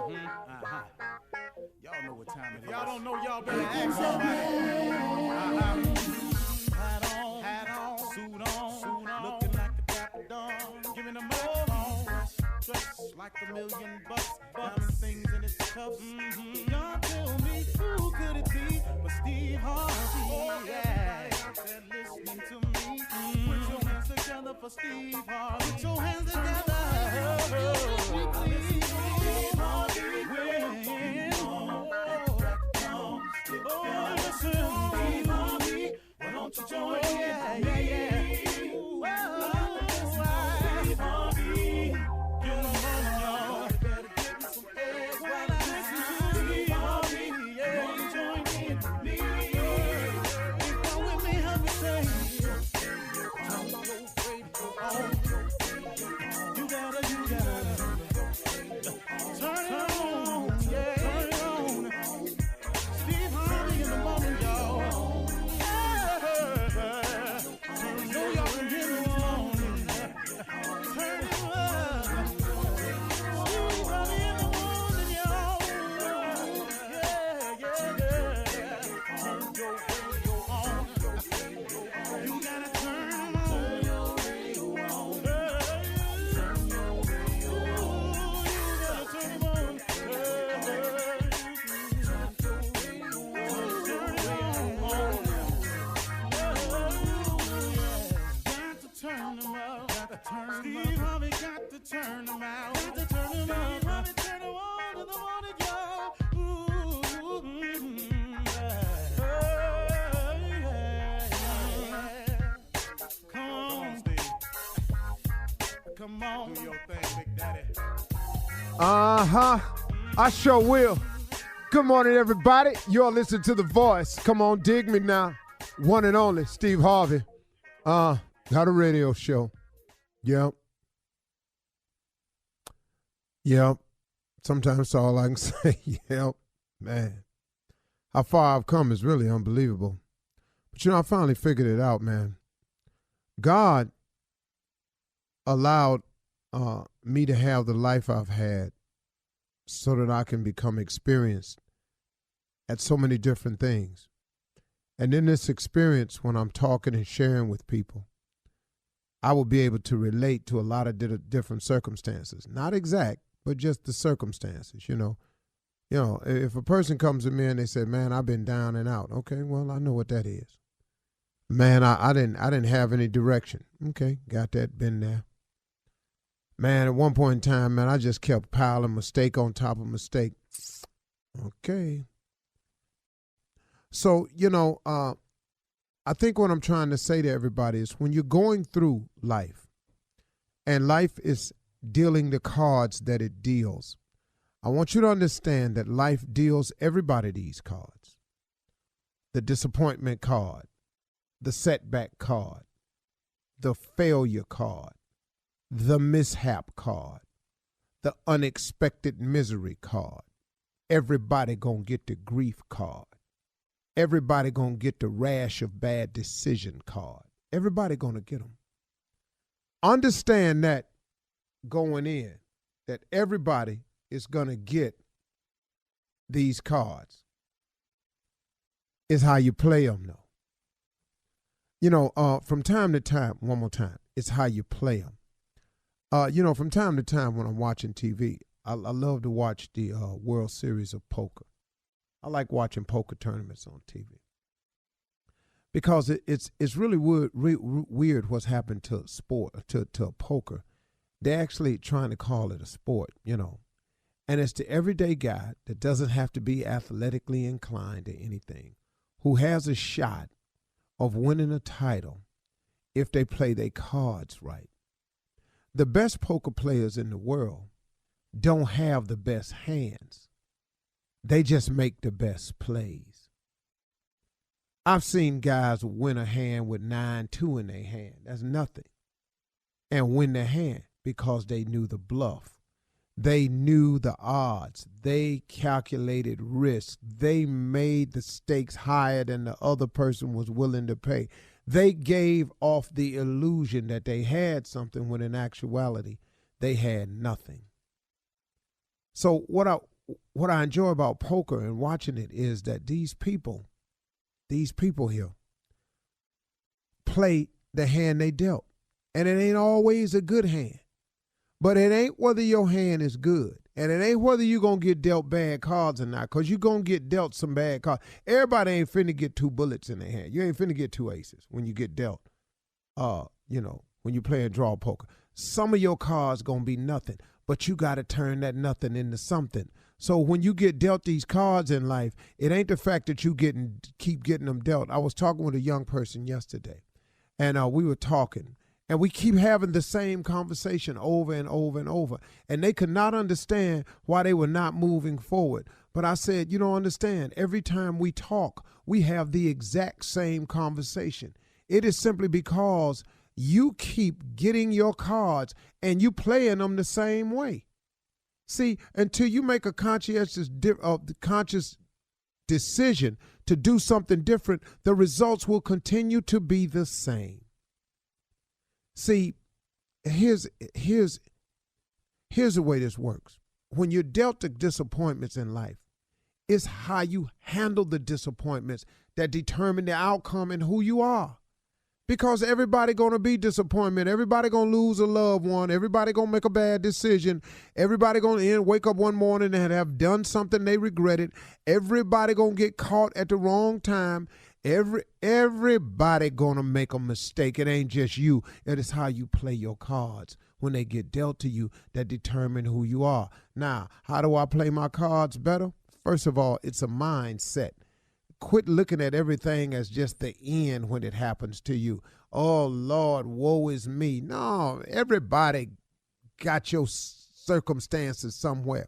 Y'all know what time it is. If y'all don't know, y'all better ask somebody. Hat on, suit on, looking like the Dapper Dawn, giving them microphone, dressed like $1,000,000, diamond things in its cuffs. Y'all tell me who could it be but Steve Harvey? Oh, yeah, they're listening to me. Put your hands together for Steve Harvey. Put your hands together. Steve Harvey. Steve Harvey, why don't you join in? Steve Harvey, get on, y'all. Better give me some eggs while I listen to Steve Harvey. Won't you join in with me? If you're with me, help me say, turn your radio on. You gotta turn it on, yeah. Turn it on. Steve Harvey in the morning, y'all. Know y'all can hear me on. Turn it up. Steve Harvey in the morning, y'all. Yeah. Turn your radio on. You gotta turn your radio on. Turn your radio on. You gotta turn it on. Steve Harvey got to turn them out. Got to turn them out. Steve Harvey turn them on in the morning, y'all. Come on, Steve. Come on. Do your thing, Big Daddy. I sure will. Good morning, everybody. You're listening to The Voice. Come on, dig me now. One and only, Steve Harvey. Got a radio show. Yep. Sometimes that's all I can say. Yep. Man. How far I've come is really unbelievable. But I finally figured it out, man. God allowed me to have the life I've had so that I can become experienced at so many different things. And in this experience, when I'm talking and sharing with people, I will be able to relate to a lot of different circumstances. Not exact, but just the circumstances, you know. If a person comes to me and they say, man, I've been down and out. Okay, well, I know what that is. Man, I didn't have any direction. Okay, got that, been there. Man, at one point in time, man, I just kept piling mistake on top of mistake. Okay. So, I think what I'm trying to say to everybody is when you're going through life and life is dealing the cards that it deals, I want you to understand that life deals everybody these cards. The disappointment card, the setback card, the failure card, the mishap card, the unexpected misery card. Everybody gonna get the grief card. Everybody gonna get the rash of bad decision card. Everybody gonna get them. Understand that going in, that everybody is gonna get these cards. Is how you play them, though. From time to time, one more time, it's how you play them. From time to time when I'm watching TV, I love to watch the World Series of Poker. I like watching poker tournaments on TV because it's really weird what's happened to sport, to poker. They're actually trying to call it a sport, and it's the everyday guy that doesn't have to be athletically inclined to anything, who has a shot of winning a title if they play their cards right. The best poker players in the world don't have the best hands. They just make the best plays. I've seen guys win a hand with 9-2 in their hand. That's nothing. And win their hand because they knew the bluff. They knew the odds. They calculated risk. They made the stakes higher than the other person was willing to pay. They gave off the illusion that they had something when in actuality they had nothing. So what what I enjoy about poker and watching it is that these people here play the hand they dealt. And it ain't always a good hand. But it ain't whether your hand is good. And it ain't whether you're going to get dealt bad cards or not, because you're going to get dealt some bad cards. Everybody ain't finna get 2 bullets in their hand. You ain't finna get 2 aces when you get dealt, when you play and draw poker. Some of your cards going to be nothing, but you got to turn that nothing into something. So when you get dealt these cards in life, it ain't the fact that you keep getting them dealt. I was talking with a young person yesterday, and we were talking. And we keep having the same conversation over and over and over. And they could not understand why they were not moving forward. But I said, you don't understand. Every time we talk, we have the exact same conversation. It is simply because you keep getting your cards and you playing them the same way. See, until you make a conscious decision to do something different, the results will continue to be the same. See, here's the way this works. When you're dealt the disappointments in life, it's how you handle the disappointments that determine the outcome and who you are. Because everybody going to be disappointment. Everybody going to lose a loved one. Everybody going to make a bad decision. Everybody going to wake up one morning and have done something they regretted. Everybody going to get caught at the wrong time. Everybody gonna make a mistake. It ain't just you. It is how you play your cards when they get dealt to you that determine who you are. Now, how do I play my cards better? First of all, it's a mindset. Quit looking at everything as just the end when it happens to you. Oh, Lord, woe is me. No, everybody got your circumstances somewhere.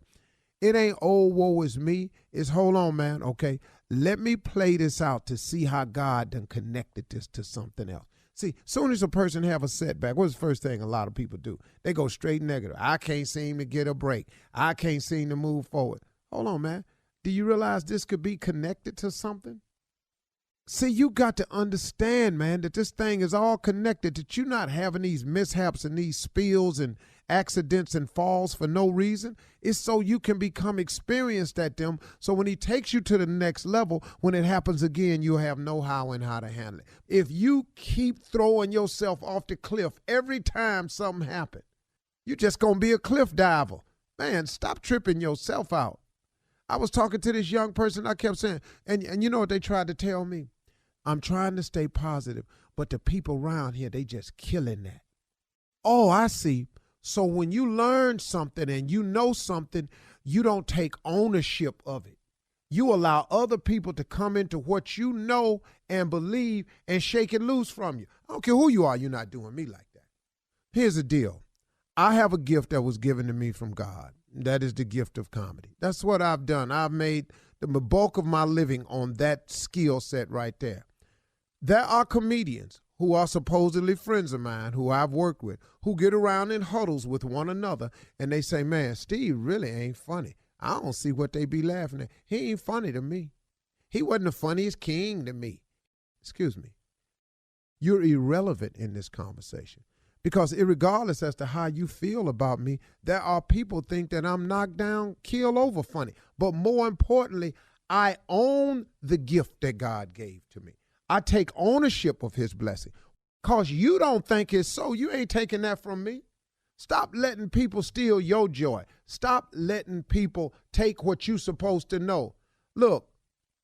It ain't, oh, woe is me. It's, hold on, man, okay. Let me play this out to see how God done connected this to something else. See, soon as a person have a setback, what's the first thing a lot of people do? They go straight negative. I can't seem to get a break. I can't seem to move forward. Hold on, man. Do you realize this could be connected to something? See, you got to understand, man, that this thing is all connected, that you're not having these mishaps and these spills and accidents and falls for no reason. It's so you can become experienced at them. So when he takes you to the next level, when it happens again, you'll have know-how and how to handle it. If you keep throwing yourself off the cliff every time something happens, you're just going to be a cliff diver. Man, stop tripping yourself out. I was talking to this young person. I kept saying, and you know what they tried to tell me? I'm trying to stay positive, but the people around here, they just killing that. Oh, I see. So when you learn something and you know something, you don't take ownership of it. You allow other people to come into what you know and believe and shake it loose from you. I don't care who you are, you're not doing me like that. Here's the deal. I have a gift that was given to me from God. That is the gift of comedy. That's what I've done. I've made the bulk of my living on that skill set right there. There are comedians who are supposedly friends of mine, who I've worked with, who get around in huddles with one another, and they say, man, Steve really ain't funny. I don't see what they be laughing at. He ain't funny to me. He wasn't the funniest king to me. Excuse me. You're irrelevant in this conversation. Because irregardless as to how you feel about me, there are people think that I'm knocked down, keel over funny. But more importantly, I own the gift that God gave to me. I take ownership of his blessing. Because you don't think it's so. You ain't taking that from me. Stop letting people steal your joy. Stop letting people take what you're supposed to know. Look,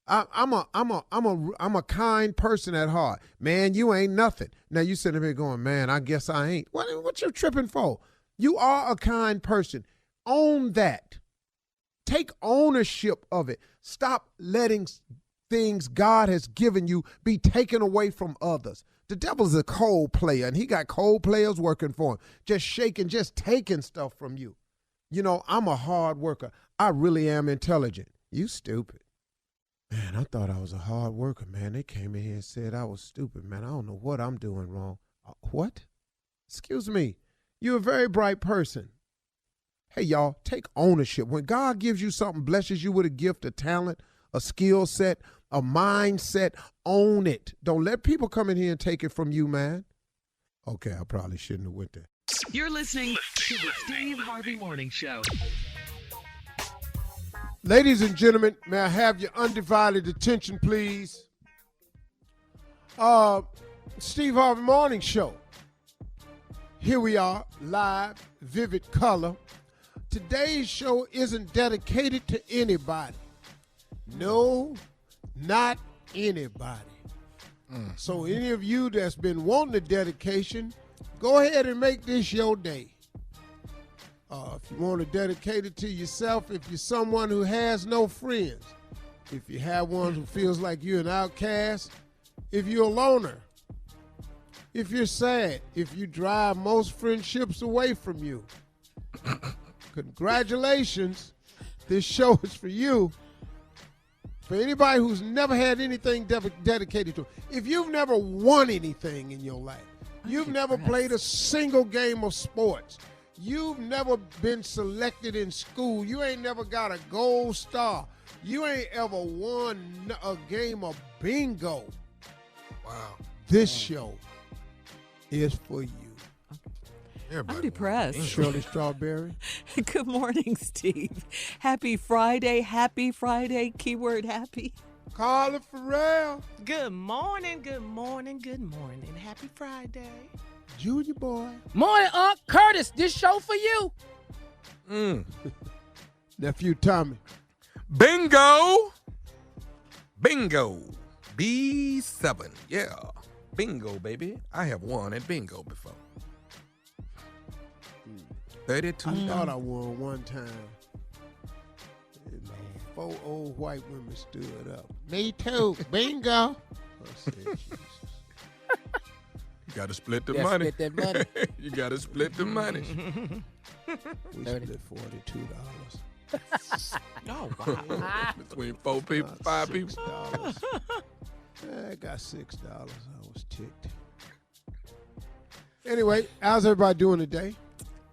I'm a kind person at heart. Man, you ain't nothing. Now you sitting here going, man, I guess I ain't. What you tripping for? You are a kind person. Own that. Take ownership of it. Stop letting things God has given you be taken away from others. The devil's a cold player, and he got cold players working for him, just shaking, just taking stuff from you. You know, I'm a hard worker. I really am intelligent. You stupid. Man, I thought I was a hard worker, man. They came in here and said I was stupid, man. I don't know what I'm doing wrong. What? Excuse me. You're a very bright person. Hey, y'all, take ownership. When God gives you something, blesses you with a gift, a talent, a skill set, a mindset, own it. Don't let people come in here and take it from you, man. Okay, I probably shouldn't have went there. You're listening to the Steve Harvey Morning Show. Ladies and gentlemen, may I have your undivided attention, please? Steve Harvey Morning Show. Here we are, live, vivid color. Today's show isn't dedicated to anybody. No, not anybody. So any of you that's been wanting a dedication, go ahead and make this your day. If you want to dedicate it to yourself, if you're someone who has no friends, if you have one who feels like you're an outcast, if you're a loner, if you're sad, if you drive most friendships away from you, congratulations, this show is for you. For anybody who's never had anything dedicated to them. If you've never won anything in your life, you've never played a single game of sports, you've never been selected in school, you ain't never got a gold star, you ain't ever won a game of bingo. Wow. This show is for you. I'm depressed. Shirley Strawberry. Good morning, Steve. Happy Friday. Happy Friday. Keyword happy. Carla Farrell. Good morning, good morning, good morning. Happy Friday. Junior boy. Morning, Unc Curtis. This show for you. Nephew Tommy. Bingo. Bingo. B7. Yeah. Bingo, baby. I have won at bingo before. 32. I thought I won one time. And 4 old white women stood up. Me too. Bingo. I said, Jesus. You got to split the Yeah, money. split that money. You got to split the money. We 30. split $42. Oh, wow. Between 4 people, 5 people. $6. I got $6. I was ticked. Anyway, how's everybody doing today?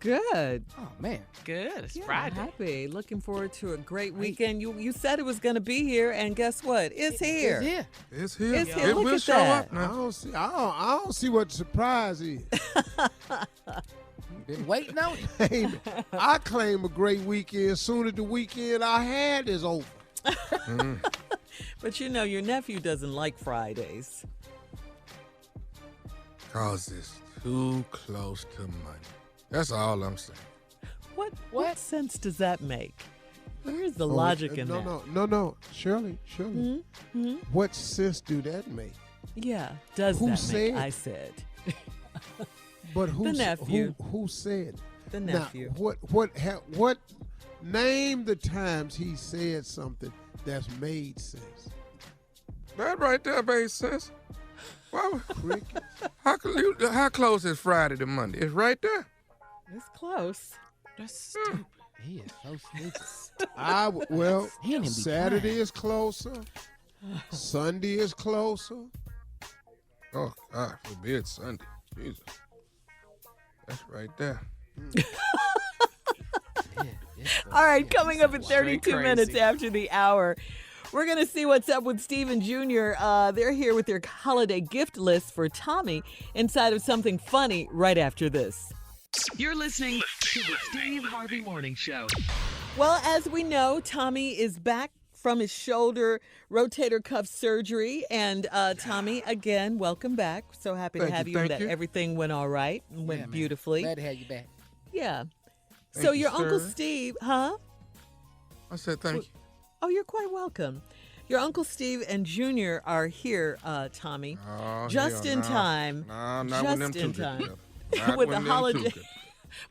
Good. Oh, man. Good. It's Yeah, Friday. happy. Looking forward to a great weekend. You said it was going to be here, and guess what? It's here. It's here. It's here. It's here. It Look will at show that. up now. I don't see what the surprise is. Been waiting on it. I claim a great weekend soon as the weekend I had is over. But you know, your nephew doesn't like Fridays. Cause it's too close to money. That's all I'm saying. What sense does that make? Where's the logic in that? No. Shirley. What sense do that make? Yeah, does Who that said? make? I said. But who The nephew. Who said? The nephew. Now, what name the times he said something that's made sense? That right there made sense. Why, Cricket. how close is Friday to Monday? It's right there. It's close. That's stupid. He is so stupid. Saturday He ain't even be is closer. Sunday is closer. Oh, God forbid Sunday. Jesus. That's right there. All right, coming up in Straight 32 minutes crazy. after the hour, we're going to see what's up with Steve and Junior. They're here with their holiday gift list for Tommy inside of something funny right after this. You're listening to the Steve Harvey Morning Show. Well, as we know, Tommy is back from his shoulder rotator cuff surgery. And Tommy, again, welcome back. So happy to Thank have you, you, and thank that you. everything went all right and went Yeah, man. beautifully. Glad to have you back. Yeah. Thank So you, your Uncle sir. Steve, huh? I said thank you. Oh, you're quite welcome. Your Uncle Steve and Junior are here, Tommy, Oh, just hell, in no. time. No, not Just when them in two time. get together. Not With when the them holiday- two get-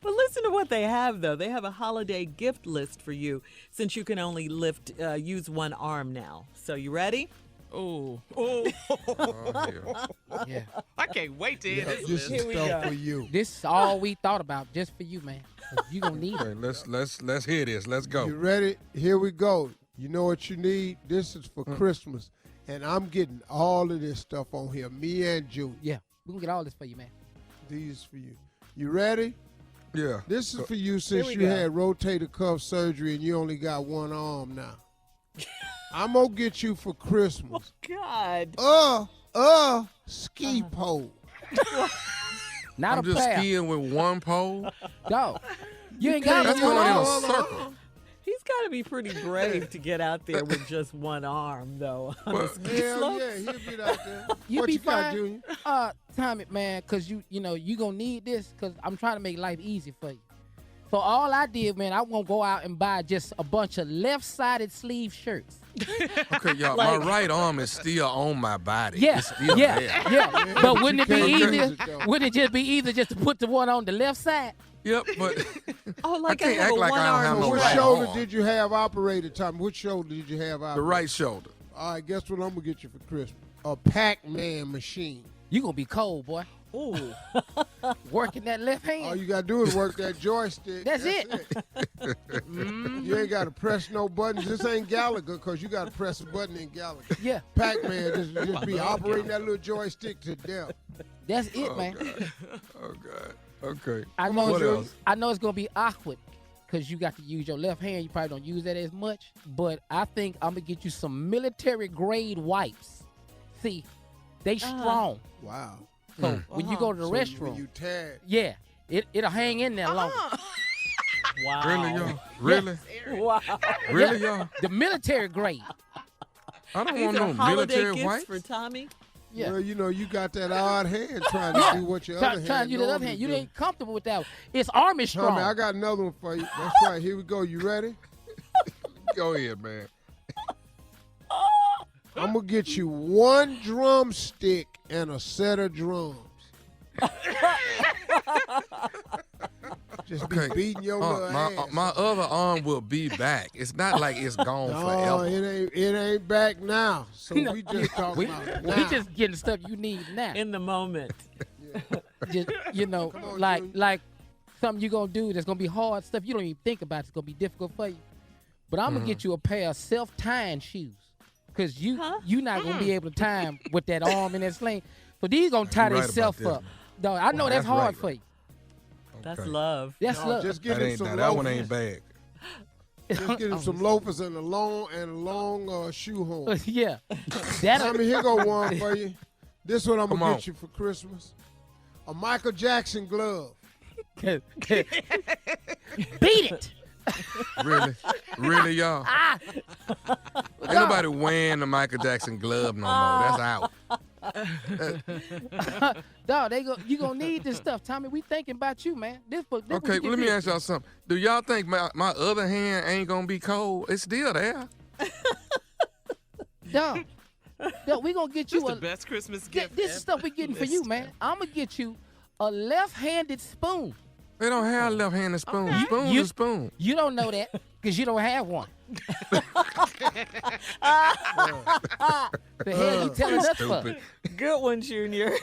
But listen to what they have, though. They have a holiday gift list for you since you can only use one arm now. So you ready? Oh, Oh, hell. Yeah. I can't wait to hear this This list. is we stuff go. for you. This is all we thought about just for you, man. 'Cause you gonna need Okay, it. let's hear this. Let's go. You ready? Here we go. You know what you need? This is for Christmas. And I'm getting all of this stuff on here. Me and Junior. Yeah, we can get all this for you, man. These for you. You ready? Yeah. This is for you since we you go. had rotator cuff surgery and you only got one arm now. I'm going to get you for Christmas. God. Ski pole. Not I'm a just pair. skiing with one pole. Dog. You ain't can't got That's one going in arm. a circle. He's got got to be pretty brave to get out there with just one arm, though. On the ski Hell slopes. yeah, he'll be out there. You what be you got, fine. Junior? Time it, man, because you going to need this because I'm trying to make life easy for you. So all I did, man, I won't go out and buy just a bunch of left-sided sleeve shirts. Okay, y'all, my right arm is still on my body. Yeah, It's still yeah, there. yeah. But wouldn't it be can't use easier? it, though. Wouldn't it just be easier just to put the one on the left side? Yep, but Oh, like I can't have act a like I don't have one-arm no What right shoulder arm. did you have operated, Tommy? Which shoulder did you have operated? the right shoulder. All right, guess what I'm going to get you for Christmas? A Pac-Man machine. You going to be cold, boy. Ooh. Working that left All hand. you got to do is work that joystick. That's it. You ain't got to press no buttons. This ain't Gallagher because you got to press a button in Gallagher. Yeah, Pac-Man just be operating that little joystick to death. that's it, man. Oh God. Okay. I know What else? I know it's gonna be awkward because you got to use your left hand. You probably don't use that as much, but I think I'm gonna get you some military grade wipes. See, they strong. Wow. So when you go to the So restroom, when you tag, yeah, it'll hang in there longer. Wow. Really, y'all? Really? Wow. Really, y'all? The military grade. I don't These want are no holiday military gifts wipes. for Tommy. Yeah. well, you got that odd hand trying to do what your other hand Trying to use the other normally hand. You do. ain't comfortable with that one. It's army strong. Tommy, I got another one for you. That's right. Here we go. You ready? Go ahead, man. I'm going to get you one drumstick and a set of drums. Just Okay. be beating your little ass. my other arm will be back. It's not like it's gone No, forever. it ain't back now. So No. we just talking about we now. just getting stuff you need now. In the moment. Just, on, like something you gonna do that's gonna be hard stuff you don't even think about. It's gonna be difficult for you. But I'm gonna get you a pair of self-tying shoes, cause you not gonna be able to tie 'em with that arm in that sling. So these gonna tie You're right themselves about up. No, I know that's that's hard right. for you. That's Okay. love. That's No, love. just get That him ain't some that loafers. one ain't bad. Just get him some loafers and a long shoe horn. Yeah, that Tommy, here go one for you. This one I'm Come gonna on. get you for Christmas. A Michael Jackson glove. beat it. Really? Really, y'all? Ain't nobody wearing the Michael Jackson glove no more. That's out. Dog, you gonna need this stuff, Tommy. We thinking about you, man. This what Okay, you well, let me get. ask y'all something. Do y'all think my other hand ain't gonna be cold? It's still there. Dog, we gonna get This you the a. best Christmas gift This is ever. stuff we getting for you, man. I'm gonna get you a left-handed spoon. They don't have left-handed spoon. Okay. Spoon You- is spoon. You don't know that because you don't have one. The hell you telling us for? Stupid. Good one, Junior.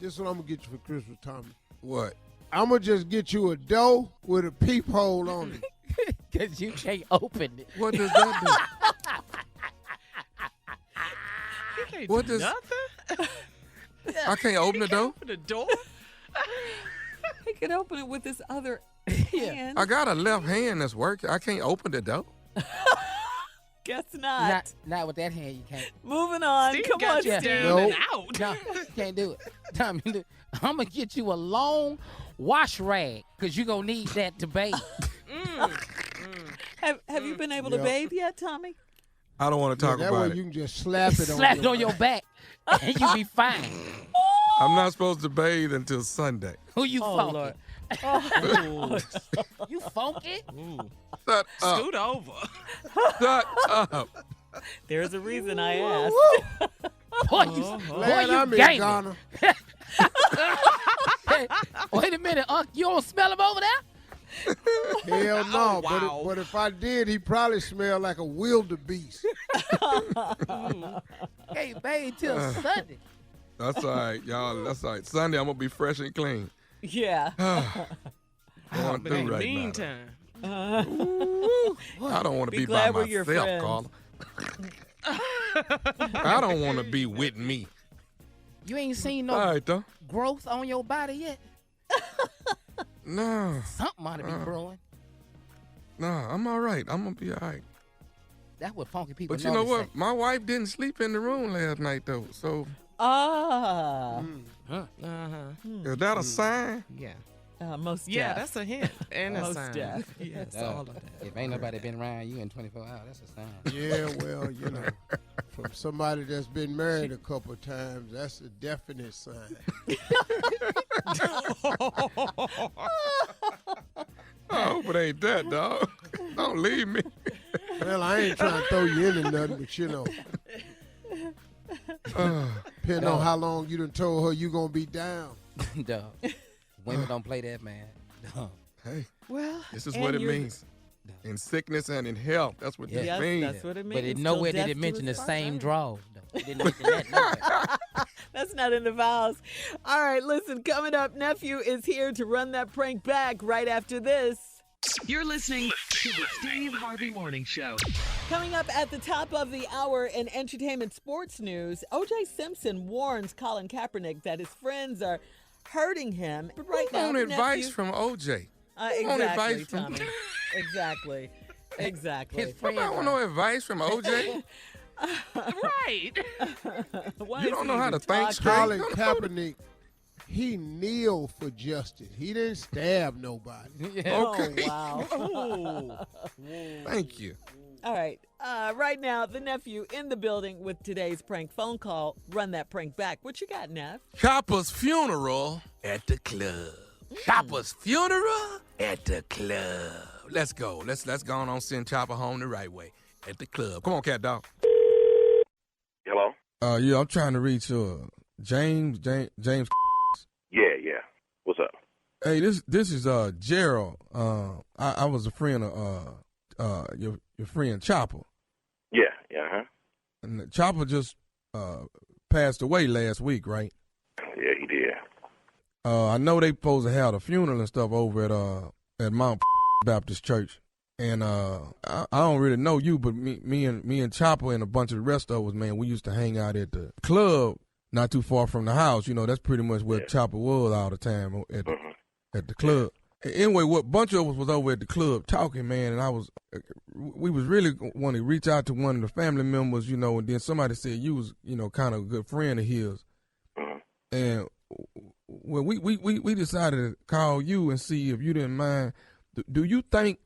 This one I'm gonna get you for Christmas, Tommy. What? I'm gonna just get you a dough with a peephole on it. Because you can't open it. What does that You can't What do does- nothing. do? I can't open the door. Open the door. He could open it with his other Yeah. hand. I got a left hand that's working. I can't open the door. Guess not. Not with that hand, you can't. Moving on. Steve Come got on, you Steve. down and Nope. out. No, you can't do it. Tommy, I'm going to get you a long wash rag because you're going to need that to bathe. Have you been able to Yeah. bathe yet, Tommy? I don't want to talk that about way it. you can just slap it on Slap it your on your back and you be fine. I'm not supposed to bathe until Sunday. Who you Oh, funky? Lord. You funky? Shut up. Scoot over. Shut up. There's a reason I asked. Boy, Man, you I'm in gaming. Ghana. Hey, wait a minute, Unc. You don't smell him over there? Hell no. wow. But if I did, he probably smelled like a wildebeest. Hey, bathe till Sunday. That's all right, y'all. That's all right. Sunday, I'm going to be fresh and clean. Yeah. Going But in through the right now. meantime, I don't want to Be be by glad we're your myself, friends. Carla. I don't want to be with me. You ain't seen All no right, though. growth on your body yet? No, Something ought to be growing. no, I'm all right. I'm going to be all right. That's what funky people But you know normally what? My wife didn't sleep in the room last night, though. So Ah. is that a sign? yeah. Most Yeah, deaf. that's a hint and a Most sign. deaf. Yes, all of that. If ain't nobody been around you in 24 hours, that's a sign. Yeah, well, from somebody that's been married a couple of times, that's a definite sign. Oh, but ain't that, dog? Don't leave me. Well, I ain't trying to throw you into nothing, but depending on how long you done told her you gonna be down. Dog. Women don't play that, man. Dog. Hey, Well, this is what it means. In sickness and in health. That's what this Yes, means. that's what it means. But it Still nowhere did deaf it to mention the his same partner. draws. Though. It didn't mention that nowhere. That's not in the vows. All right, listen, coming up, nephew is here to run that prank back right after this. You're listening to the Steve Harvey Morning Show. Coming up at the top of the hour in entertainment sports news, O.J. Simpson warns Colin Kaepernick that his friends are hurting him. But right Who now, want the advice nephew- from OJ? Exactly, want advice from- Tommy. Exactly. Exactly. His friends I want no advice from OJ. Right. Why You is don't he know how even to think talking? straight. Colin Kaepernick, he kneeled for justice. He didn't stab nobody. Okay. Oh, wow. Thank you. All right. Right now, the nephew in the building with today's prank phone call. Run that prank back. What you got, Neff? Chopper's funeral at the club. Chopper's funeral at the club. Let's go. Let's go on send Chopper home the right way at the club. Come on, cat dog. Hello? Yeah, I'm trying to reach James. Yeah. What's up? Hey, this is Gerald. I was a friend of your friend Chopper. Yeah, uh-huh. And Chopper just passed away last week, right? Yeah, he did. I know they supposed to have a funeral and stuff over at Mount Baptist Church. And I don't really know you, but me and Chopper and a bunch of the rest of us, man, we used to hang out at the club not too far from the house. You know, that's pretty much where Chopper was all the time at the club. Anyway, what bunch of us was over at the club talking, man, and we was really want to reach out to one of the family members, you know, and then somebody said you was, you know, kind of a good friend of his. And well, we decided to call you and see if you didn't mind. Do you think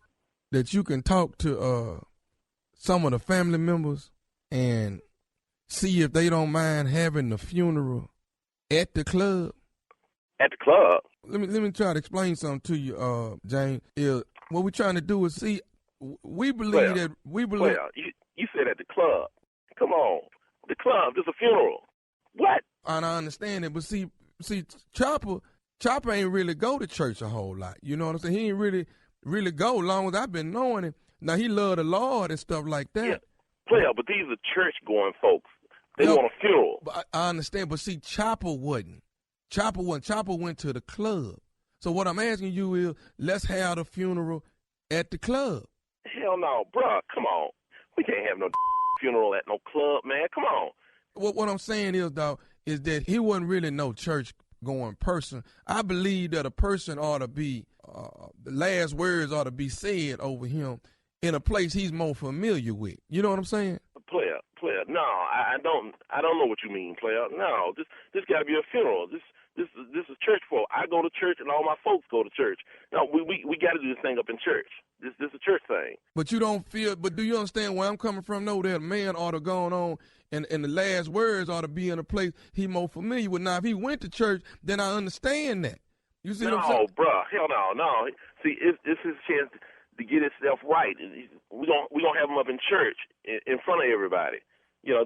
that you can talk to some of the family members and see if they don't mind having the funeral at the club? At the club? Let me try to explain something to you, James. What we're trying to do is see. We believe that we believe. Well, you said at the club. Come on, the club. There's a funeral. What? And I understand it, but see, Chopper ain't really go to church a whole lot. You know what I'm saying? He ain't really go. Long as I've been knowing him. Now he love the Lord and stuff like that. Yeah. Well, but these are church-going folks. They want a funeral. But I understand, but see, Chopper wouldn't. Chopper went to the club. So what I'm asking you is, let's have the funeral at the club. Hell no, bruh. Come on. We can't have no funeral at no club, man. Come on. What I'm saying is, dog, is that he wasn't really no church-going person. I believe that a person ought to be, the last words ought to be said over him in a place he's more familiar with. You know what I'm saying? Player. No, I don't know what you mean, player. No, this got to be a funeral. This is church folk. I go to church and all my folks go to church. No, we got to do this thing up in church. This is a church thing. But you don't feel. But do you understand where I'm coming from? No, that man ought to go on, and the last words ought to be in a place he more familiar with. Now, if he went to church, then I understand that. You see what I'm saying? No, bruh. Hell no. See, it's his chance to get himself right. We gonna have him up in church in front of everybody. You know,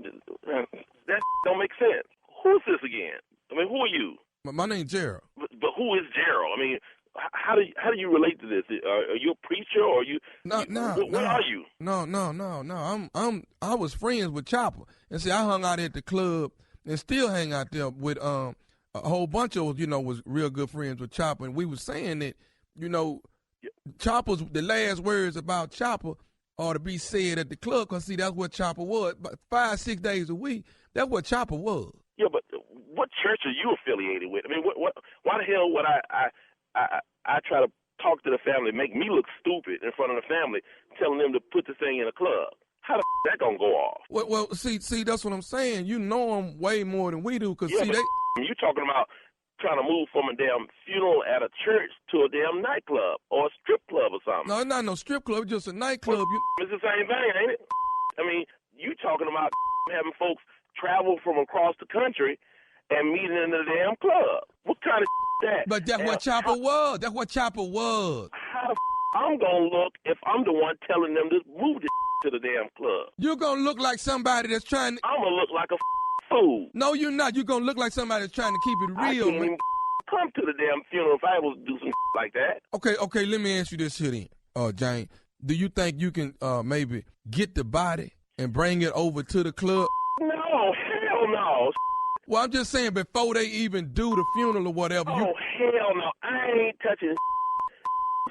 that don't make sense. Who's this again? I mean, who are you? My name's Gerald. But who is Gerald? I mean, how do you relate to this? Are you a preacher or are you? No. What are you? No. I was friends with Chopper, and see, I hung out at the club and still hang out there with a whole bunch of us. You know, was real good friends with Chopper, and we was saying that, you know, Chopper's the last words about Chopper ought to be said at the club, because see, that's what Chopper was. But 5-6 days a week, that's what Chopper was. Yeah, but what church are you affiliated with? I mean, why the hell would I try to talk to the family, make me look stupid in front of the family, telling them to put the thing in a club? How the that gonna go off? Well, see, that's what I'm saying. You know them way more than we do, because yeah, see, you talking about trying to move from a damn funeral at a church to a damn nightclub or a strip club or something. No, it's not no strip club, just a nightclub. It's the same thing, ain't it? I mean, you talking about having folks travel from across the country and meeting in the damn club. What kind of is that? But that's what Chopper was. That's what Chopper was. How the I'm going to look if I'm the one telling them to move this to the damn club? You're going to look like somebody that's trying to... I'm going to look like a fool. No, you're not. You're going to look like somebody that's trying to keep it real. I can't even come to the damn funeral if I was to do some like that. Okay, let me ask you this here then, Jane. Do you think you can maybe get the body and bring it over to the club? No, hell no. Well, I'm just saying before they even do the funeral or whatever. Oh, hell no. I ain't touching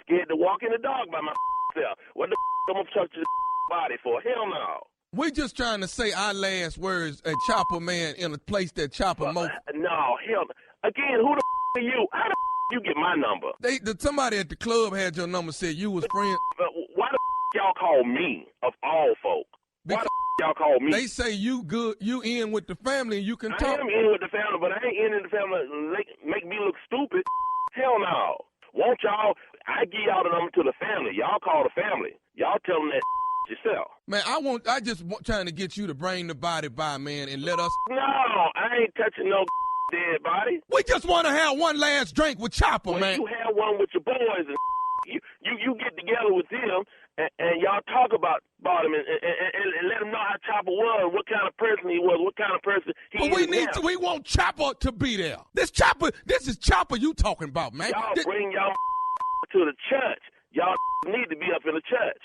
scared to walk in the dog by myself. What the I'm going to touch the body for? Hell no. We just trying to say our last words at Chopper, man, in a place that Chopper most... No, hell no. Again, who the are you? How the you get my number? Somebody at the club had your number, said you was friends. Why the y'all call me, of all folk? Why the y'all call me? They say you good, you in with the family and you can talk. I am in with the family, but I ain't in the family make me look stupid. Hell no. Won't y'all, I give y'all the number to the family. Y'all call the family. Y'all tell them that yourself. Man, I just trying to get you to bring the body by, man, and let us. No, I ain't touching no dead body. We just want to have one last drink with Chopper, man. You have one with your boys and you get together with them and y'all talk about him and let him know how Chopper was, what kind of person he was, what kind of person he is. But we want Chopper to be there. This is Chopper you talking about, man. Y'all bring y'all to the church. Y'all need to be up in the church.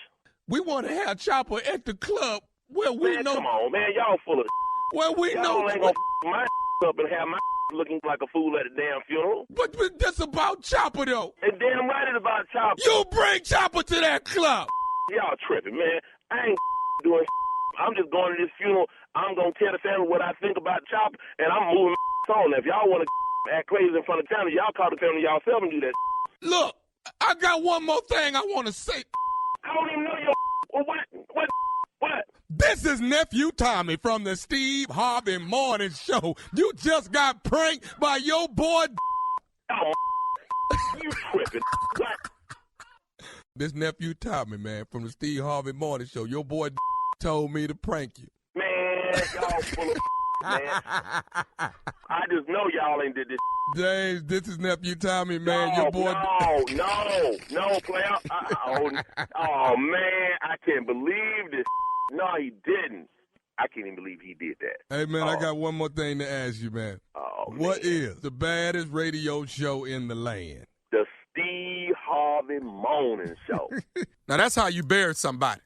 We want to have Chopper at the club where we know. Come on, man. Y'all full of where we y'all know. Y'all ain't gonna my up and have my looking like a fool at a damn funeral. But that's about Chopper, though. And damn right it's about Chopper. You bring Chopper to that club. Y'all tripping, man. I ain't doing I'm just going to this funeral. I'm going to tell the family what I think about Chopper, and I'm moving on. If y'all want to act crazy in front of the family, y'all call the family yourself and do that. Look, I got one more thing I want to say. I don't even know your what? This is Nephew Tommy from the Steve Harvey Morning Show. You just got pranked by your boy. Oh, you tripping. What? This Nephew Tommy, man, from the Steve Harvey Morning Show. Your boy told me to prank you. Man, y'all full of man. I just know y'all ain't did this. James, this is Nephew Tommy, man. Your boy. No, player. Oh, man, I can't believe this. No, he didn't. I can't even believe he did that. Hey, man, I got one more thing to ask you, man. What is the baddest radio show in the land? The Steve Harvey Morning Show. Now, that's how you bury somebody.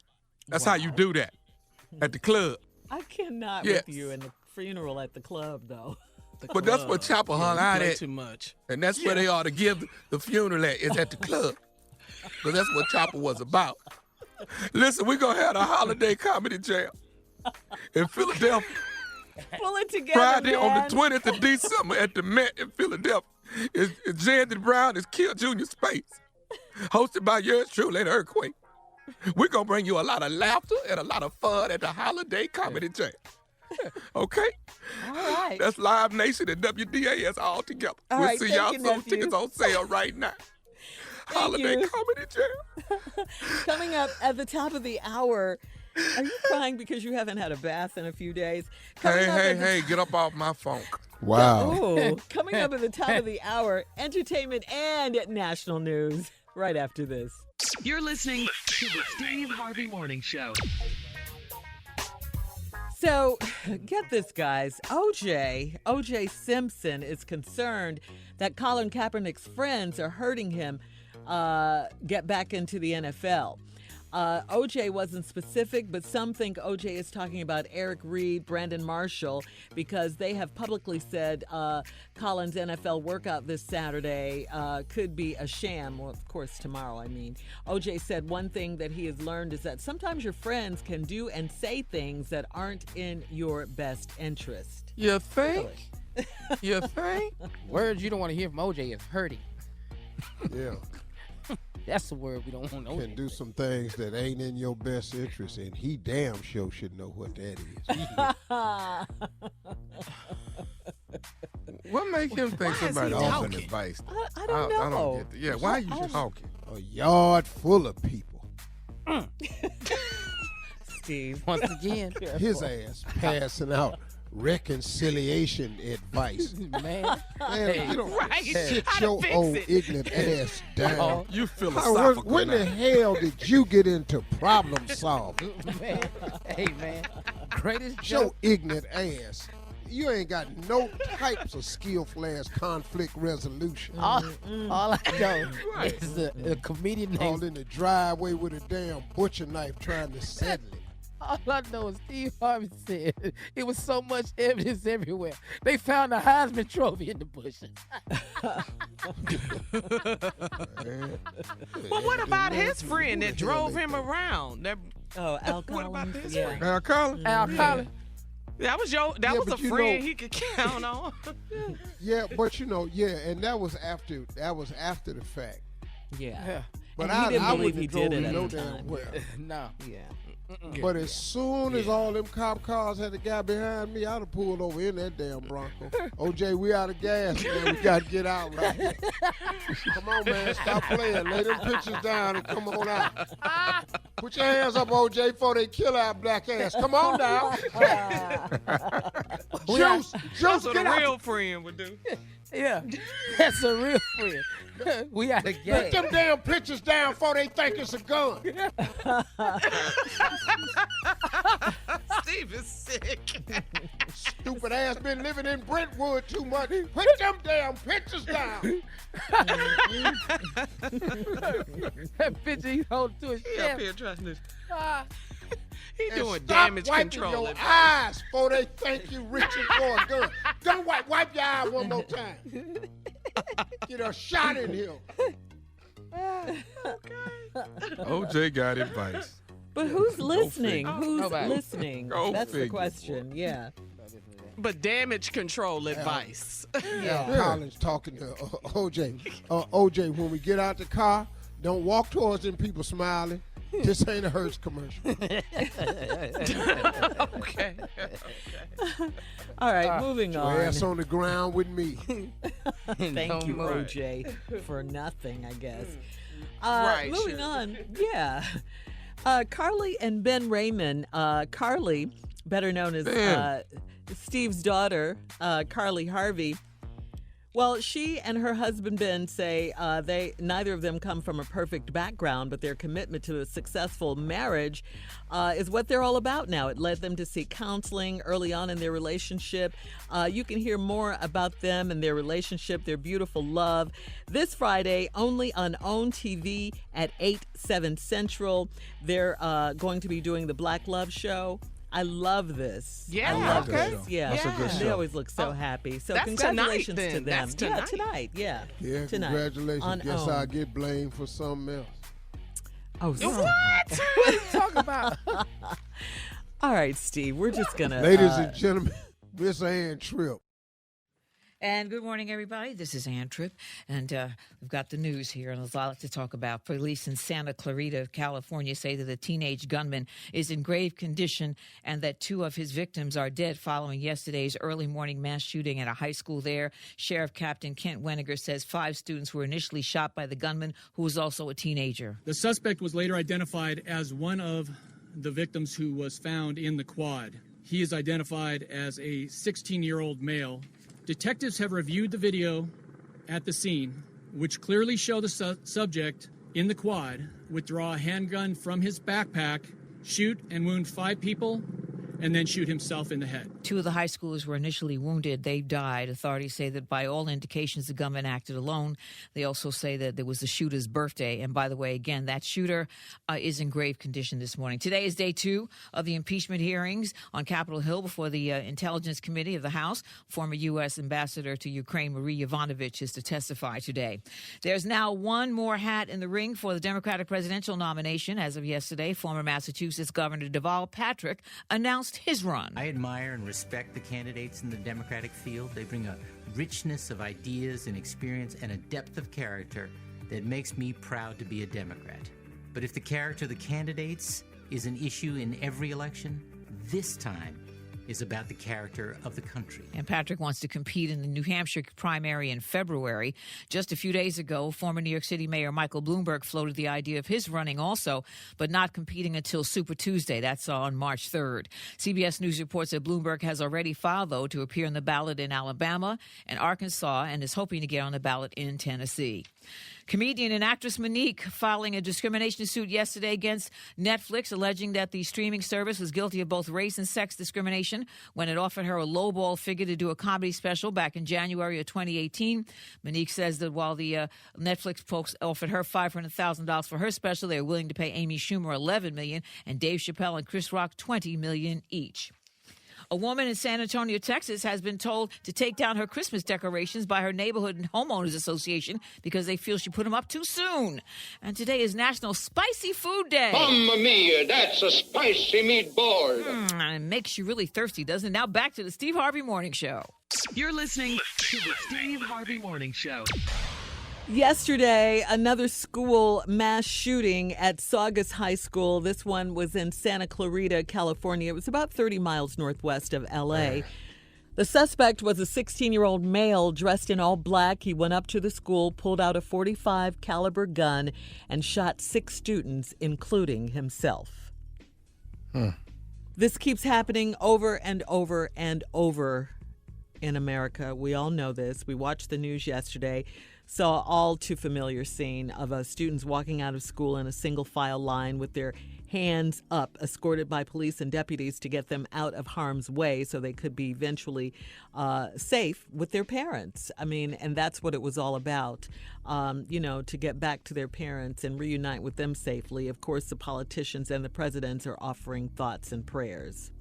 That's how you do that at the club. I cannot with you in the funeral at the club, though. But that's what Chopper hung out at. Too much. And that's where they ought to give the funeral at, is at the club. Because that's what Chopper was about. Listen, we're going to have a holiday comedy jam in Philadelphia. Pull it together, Friday man. on the 20th of December at the Met in Philadelphia. It's Jandy Brown, it's Kill Junior Space. Hosted by yours truly, Earthquake. We're going to bring you a lot of laughter and a lot of fun at the holiday comedy jam. Okay? All right. That's Live Nation and WDAS all together. All we'll right, see y'all you, soon. nephew. Tickets on sale right now. Holiday comedy jam. Coming up at the top of the hour. Are you crying because you haven't had a bath in a few days? Hey, get up off my phone. Wow. Ooh, coming up at the top of the hour, entertainment and national news right after this. You're listening to the Steve Harvey Morning Show. So, get this, guys. O.J. Simpson is concerned that Colin Kaepernick's friends are hurting him get back into the NFL. O.J. wasn't specific, but some think O.J. is talking about Eric Reed, Brandon Marshall, because they have publicly said Colin's NFL workout this Saturday could be a sham. Well, of course, tomorrow, I mean. O.J. said one thing that he has learned is that sometimes your friends can do and say things that aren't in your best interest. You think? You think? Words you don't want to hear from OJ is hurting. Yeah. That's the word we don't want to know. Can do some things that ain't in your best interest, and he damn sure should know what that is. What makes him think Why is somebody he offering talking? advice? I don't know. I don't get that. Yeah, why are you talking? A yard full of people. Steve. Once again, His ass passing out reconciliation advice. man. Man, you don't Right. sit How to your fix old it. ignorant ass down. You When philosophical the now. hell did you get into problem solving? Man. Hey, man. Greatest Your joke. ignorant ass. You ain't got no types of skillful ass conflict resolution. All I know is a comedian All named. in the driveway with a damn butcher knife trying to settle it. All I know is Steve Harvey said it was so much evidence everywhere. They found the Heisman Trophy in the bushes. But what about his friend that drove him around? Oh, Al What about Collins? this Yeah. friend? Al Collins? Al Collins. That was Yeah, was a but you friend know- he could count on. Yeah, but and that was after the fact. Yeah. But And he didn't I believe wouldn't he have drove did it it at no the damn time. well. No. Yeah. But as soon as all them cop cars had the guy behind me, I'd have pulled over in that damn Bronco. OJ, we out of gas, man. We got to get out right here. Come on, man. Stop playing. Lay them pictures down and come on out. Put your hands up, OJ, before they kill our black ass. Come on now. Juice, That's what get a out. real friend would do. Yeah. That's a real friend. We out of Put gas. them damn pictures down before they think it's a gun. Steve is sick. Stupid ass been living in Brentwood too much. Put them damn pictures down. That picture he holding to his He up chest. here trying to. Ah, He And doing stop damage wiping control. your advice. eyes before they think you reaching for a gun. Don't wipe your eye one more time. Get a shot in him. OJ got advice. But who's listening? figure. Who's Nobody. listening? Go That's the figure, question. Yeah. But damage control advice. Yeah. Collins talking to OJ. OJ, when we get out the car, don't walk towards them people smiling. This ain't a Hertz commercial. Okay. All right, moving Your on. ass on the ground with me. Thank you, Right. OJ, for nothing, I guess. Right, Moving sure. on. Yeah. Carly and Ben Raymond. Carly, better known as Ben. Steve's daughter, Carly Harvey. Well, she and her husband Ben say neither of them come from a perfect background, but their commitment to a successful marriage is what they're all about now. It led them to seek counseling early on in their relationship. You can hear more about them and their relationship, their beautiful love, this Friday only on OWN TV at 8/7 Central. They're going to be doing the Black Love Show. I love this. Yeah, I love okay. this. Yeah, That's a good they show. always look so happy. So that's congratulations tonight, to then. them. That's tonight. Yeah, tonight. Yeah. Yeah, Tonight. congratulations. On Guess OWN. I get blamed for something else. Oh, What? talk about. all right, Steve. We're just gonna. Ladies and gentlemen, Miss Ann Tripp. And good morning, everybody. This is Ann Tripp, and we've got the news here, and there's a lot to talk about. Police in Santa Clarita, California, say that a teenage gunman is in grave condition and that 2 of his victims are dead following yesterday's early morning mass shooting at a high school there. Sheriff Captain Kent Weniger says 5 students were initially shot by the gunman, who was also a teenager. The suspect was later identified as one of the victims who was found in the quad. He is identified as a 16-year-old male. Detectives have reviewed the video at the scene, which clearly show the subject in the quad withdraw a handgun from his backpack, shoot and wound 5 people, and then shoot himself in the head. 2 of the high schoolers were initially wounded. They died. Authorities say that by all indications, the gunman acted alone. They also say that there was the shooter's birthday. And by the way, again, that shooter is in grave condition this morning. Today is day 2 of the impeachment hearings on Capitol Hill before the Intelligence Committee of the House. Former U.S. Ambassador to Ukraine, Marie Yovanovitch, is to testify today. There's now one more hat in the ring for the Democratic presidential nomination. As of yesterday, former Massachusetts Governor Deval Patrick announced his run. I admire and respect the candidates in the Democratic field. They bring a richness of ideas and experience and a depth of character that makes me proud to be a Democrat. But if the character of the candidates is an issue in every election, this time is about the character of the country. And Patrick wants to compete in the New Hampshire primary in February. Just a few days ago, former New York City Mayor Michael Bloomberg floated the idea of his running also, but not competing until Super Tuesday. That's on March 3rd. CBS News reports that Bloomberg has already filed, though, to appear on the ballot in Alabama and Arkansas and is hoping to get on the ballot in Tennessee. Comedian and actress Monique filing a discrimination suit yesterday against Netflix, alleging that the streaming service was guilty of both race and sex discrimination when it offered her a lowball figure to do a comedy special back in January of 2018. Monique says that while the Netflix folks offered her $500,000 for her special, they were willing to pay Amy Schumer $11 million and Dave Chappelle and Chris Rock $20 million each. A woman in San Antonio, Texas, has been told to take down her Christmas decorations by her neighborhood and homeowners association because they feel she put them up too soon. And today is National Spicy Food Day. Mamma mia, that's a spicy meatball. It makes you really thirsty, doesn't it? Now back to the Steve Harvey Morning Show. You're listening to the Steve Harvey Morning Show. Yesterday, another school mass shooting at Saugus High School. This one was in Santa Clarita, California. It was about 30 miles northwest of L.A. The suspect was a 16-year-old male dressed in all black. He went up to the school, pulled out a .45 caliber gun, and shot 6 students, including himself. This keeps happening over and over and over in America. We all know this. We watched the news yesterday. Saw all too familiar scene of students walking out of school in a single file line with their hands up, escorted by police and deputies to get them out of harm's way so they could be eventually safe with their parents. I mean, and that's what it was all about, to get back to their parents and reunite with them safely. Of course, the politicians and the presidents are offering thoughts and prayers.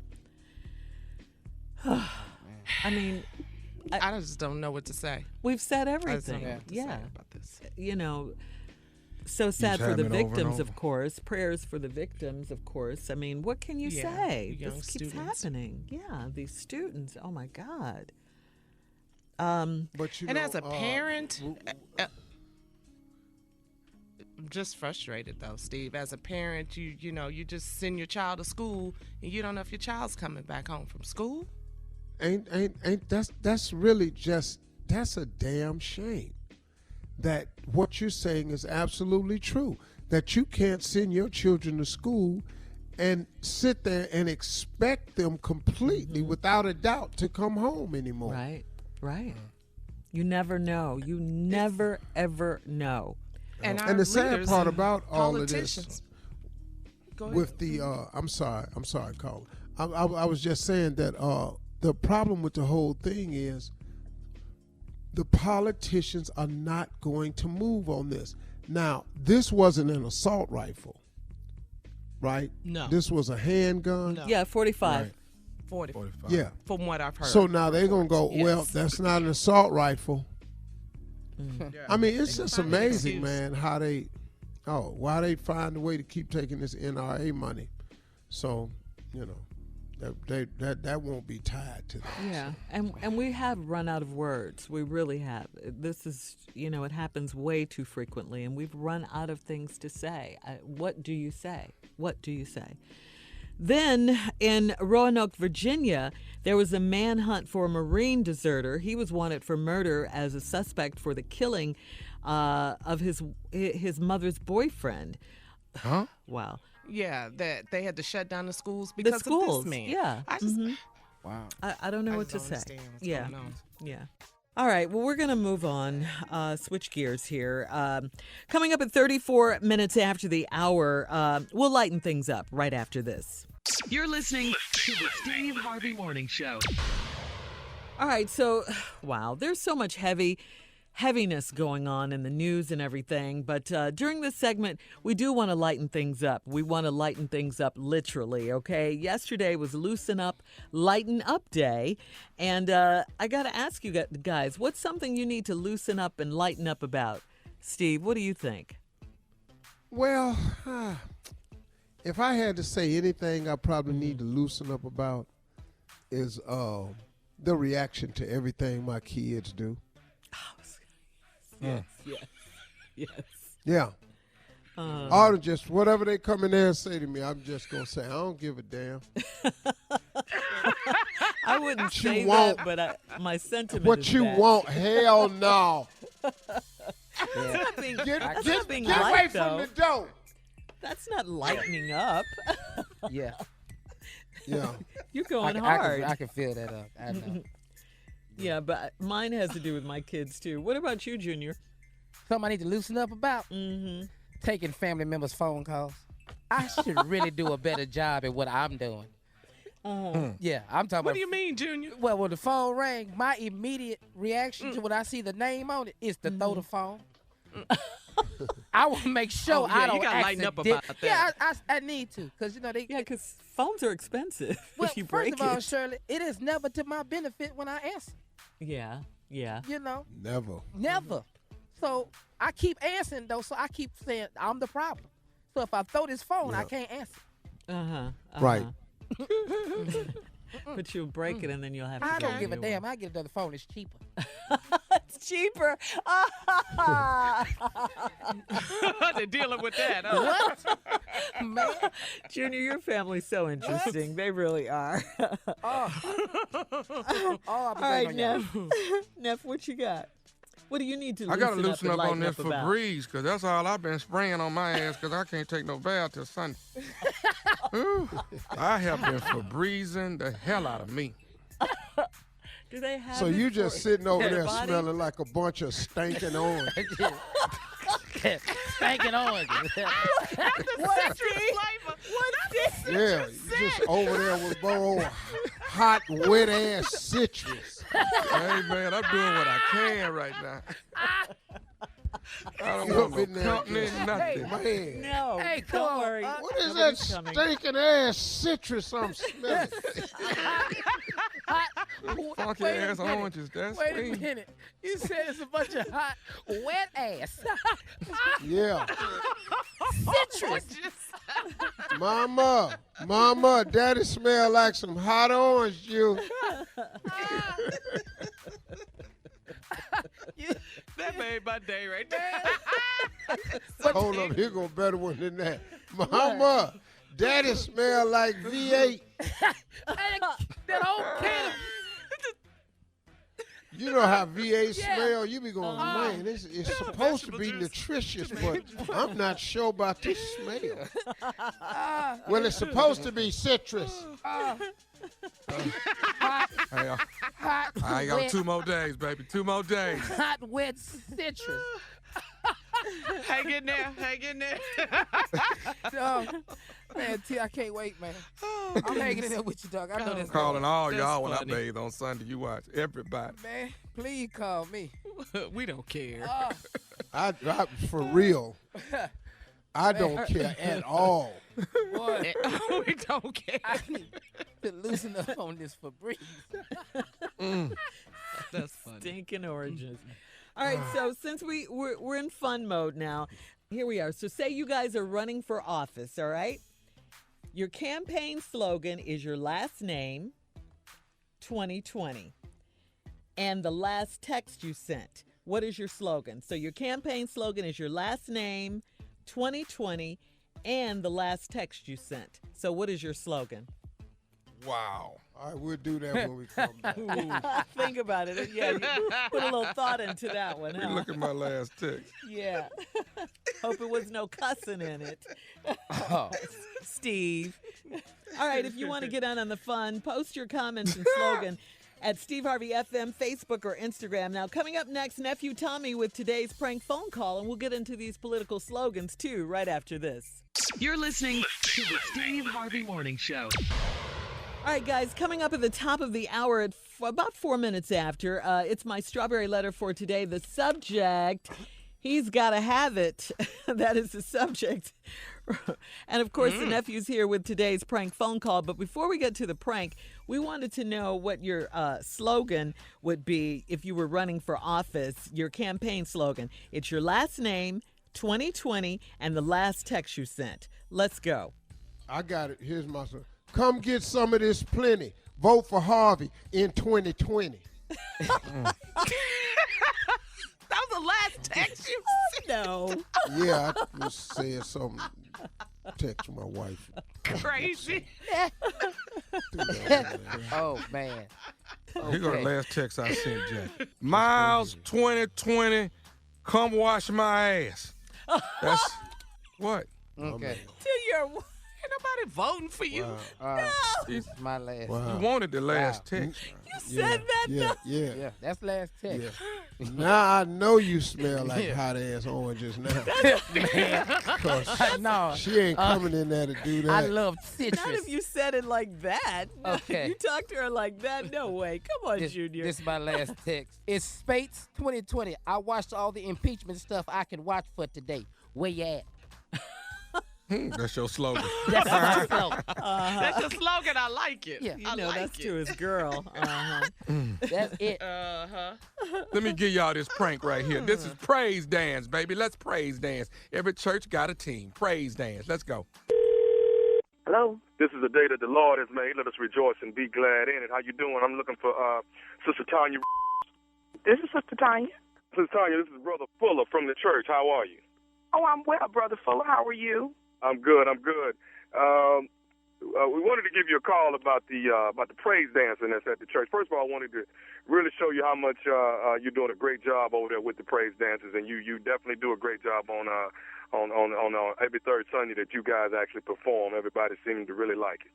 I mean, I just don't know what to say. We've said everything. I just don't know what to say about this. So sad for the victims, over. of course. Prayers for the victims, of course. I mean, what can you say? Young This students. keeps happening. Yeah, these students. Oh my God. But And as a parent, I'm just frustrated though, Steve. As a parent, you just send your child to school and you don't know if your child's coming back home from school. ain't that's really just, that's a damn shame. That what you're saying is absolutely true. That you can't send your children to school and sit there and expect them completely, without a doubt, to come home anymore. Right. You never know. You never ever know. And the sad part about all of this, politicians. Go ahead. with the I'm sorry, Colin. I was just saying that the problem with the whole thing is the politicians are not going to move on this. Now, this wasn't an assault rifle, right? No. This was a handgun. No. Yeah, 45. Right. 45. Yeah. From what I've heard. So now they're going to go, Yes. well, that's not an assault rifle. Yeah. I mean, it's They just can find an amazing, excuse. man, why they find a way to keep taking this NRA money. So, that won't be tied to that. Yeah, and we have run out of words. We really have. This is, it happens way too frequently, and we've run out of things to say. What do you say? What do you say? Then in Roanoke, Virginia, there was a manhunt for a Marine deserter. He was wanted for murder as a suspect for the killing of his mother's boyfriend. Huh? Wow. Yeah, that they had to shut down the schools because of schools, this man. yeah. I just, Wow. I don't know I what just to don't say. understand what's Yeah. going on. Yeah. All right. Well, we're going to move on, switch gears here. Coming up at 34 minutes after the hour, we'll lighten things up right after this. You're listening to the Steve Harvey Morning Show. All right. So, wow, there's so much heaviness going on in the news and everything. But during this segment, we do want to lighten things up. We want to lighten things up literally, okay? Yesterday was Loosen Up, Lighten Up Day. And I got to ask you guys, what's something you need to loosen up and lighten up about? Steve, what do you think? Well, if I had to say anything I probably need to loosen up about is the reaction to everything my kids do. Yes. Yeah. Or just whatever they come in there and say to me, I'm just going to say, I don't give a damn. I wouldn't What you say want? that, but my sentiment What is you that. want? Hell no. That's not being, Get being away light, from though. the door. That's not lightening up. Yeah. Yeah. You're going I hard. can feel that up. I know. Yeah, but mine has to do with my kids, too. What about you, Junior? Something I need to loosen up about? Mm-hmm. Taking family members' phone calls. I should really do a better job at what I'm doing. Yeah, I'm talking about. What do you mean, Junior? Well, when the phone rang, my immediate reaction to when I see the name on it is to throw the phone. I want to make sure I don't you gotta lighten up accident- about that. Yeah, I need to, because they. Yeah, because phones are expensive Well, if you first break of all, it. Shirley, it is never to my benefit when I answer. Yeah. Never. Never. So I keep answering though. So I keep saying I'm the problem. So if I throw this phone, I can't answer. Right. But you'll break it and then you'll have to I get don't a give a new damn. I get another phone. It's cheaper. It's cheaper. They're dealing with that. Huh? What? Man. Junior, your family's so interesting. They really are. I'll be All waiting right, on y'all. Neff, what you got? What do you need to I got to loosen loosen up, up and on lighten this up about? Febreze, because that's all I've been spraying on my ass, because I can't take no bath till Sunday. Ooh, I have been Febrezing the hell out of me. Do they have So it you for just sitting over their there body? smelling like a bunch of stinking orange. Spanking oranges. What flavor? Yeah, you just over there with old hot, wet ass citrus. Hey, man, I'm doing what I can right now. I don't You want up in no there, company, nothing. Man, No, Hey, come don't on. worry. what is that Nobody's coming. stinking ass citrus I'm smelling? Funky Wait a ass minute. oranges, that's Wait a sweet. minute. You said it's a bunch of hot, wet ass. Yeah. Citrus. Mama, daddy smell like some hot orange juice. That made my day right there. Hold up, here go a better one than that. Mama, daddy smell like V8. That old can of You know how V8 smell? You be going, man, it's supposed to be vegetable juice. nutritious, but I'm not sure about this smell. Well, it's supposed to be citrus. Hey, hot, I got wet, 2 more days, baby. 2 more days. hot, wet citrus. Hang in there. Oh, man, T, I can't wait, man. I'm hanging in there with you, dog. I know this. Calling all That's y'all when I funny. bathe on Sunday. You watch everybody. Man, please call me. We don't care. I for real, I don't care at all. Boy, We don't care. I need to loosen up on this Febreze. That's funny. Stinking oranges. All right, so since we're in fun mode now, here we are. So say you guys are running for office, all right? Your campaign slogan is your last name, 2020, and the last text you sent. What is your slogan? So your campaign slogan is your last name, 2020, and the last text you sent. So what is your slogan? Wow. All right, we'll do that when we come back. Think about it. Yeah, you put a little thought into that one, Let huh? me look at my last text. Yeah. Hope it was no cussing in it. Oh. Steve. All right, if you want to get in on the fun, post your comments and slogan at Steve Harvey FM, Facebook, or Instagram. Now, coming up next, Nephew Tommy with today's prank phone call, and we'll get into these political slogans, too, right after this. You're listening to the Steve Harvey Morning Show. All right, guys, coming up at the top of the hour at about 4 minutes after, it's my strawberry letter for today. The subject, he's got to have it. That is the subject. And, of course, the nephew's here with today's prank phone call. But before we get to the prank, we wanted to know what your slogan would be if you were running for office, your campaign slogan. It's your last name, 2020, and the last text you sent. Let's go. I got it. Here's my slogan. Come get some of this plenty. Vote for Harvey in 2020. That was the last text you No. Yeah, I just said something. Text my wife. crazy. Oh, man. Here go the last text I sent, Jack. Miles 2020, come wash my ass. That's what? Okay. To your Ain't nobody voting for you. This is my last. You wanted the last text. You said that though. Yeah, that's last text. Now I know you smell like hot ass oranges now. Man. No. She ain't coming in there to do that. I love citrus. Not if you said it like that. Okay. You talk to her like that? No way. Come on, Junior. This is my last text. It's Spates 2020. I watched all the impeachment stuff I could watch for today. Where you at? That's your slogan. That's my slogan. That's your slogan. I like it. Yeah. You know, that's to his girl. That's it. Let me give y'all this prank right here. This is praise dance, baby. Let's praise dance. Every church got a team. Praise dance. Let's go. Hello. This is the day that the Lord has made. Let us rejoice and be glad in it. How you doing? I'm looking for Sister Tanya. This is Sister Tanya. Sister Tanya, this is Brother Fuller from the church. How are you? Oh, I'm well, Brother Fuller. How are you? I'm good. We wanted to give you a call about the praise dancing that's at the church. First of all, I wanted to really show you how much you're doing a great job over there with the praise dancers, and you definitely do a great job on every third Sunday that you guys actually perform. Everybody seems to really like it.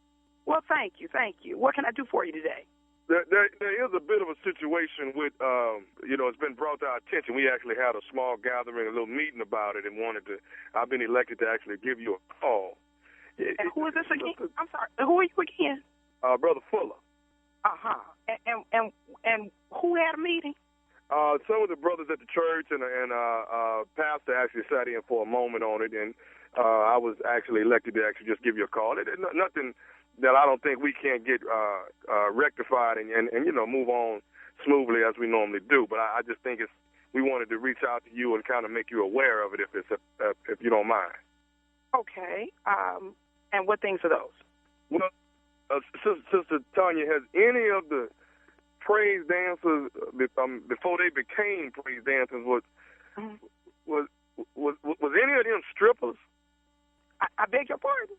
Well, thank you. What can I do for you today? There is a bit of a situation with, it's been brought to our attention. We actually had a small gathering, a little meeting about it, and I've been elected to actually give you a call. And who is this again? I'm sorry. Who are you again? Brother Fuller. Uh-huh. And who had a meeting? Some of the brothers at the church and pastor actually sat in for a moment on it, and I was actually elected to actually just give you a call. Nothing that I don't think we can't get rectified and move on smoothly as we normally do. But I just think we wanted to reach out to you and kind of make you aware of it if you don't mind. Okay. And what things are those? Well, Sister Tanya, has any of the praise dancers before they became praise dancers was any of them strippers? I beg your pardon?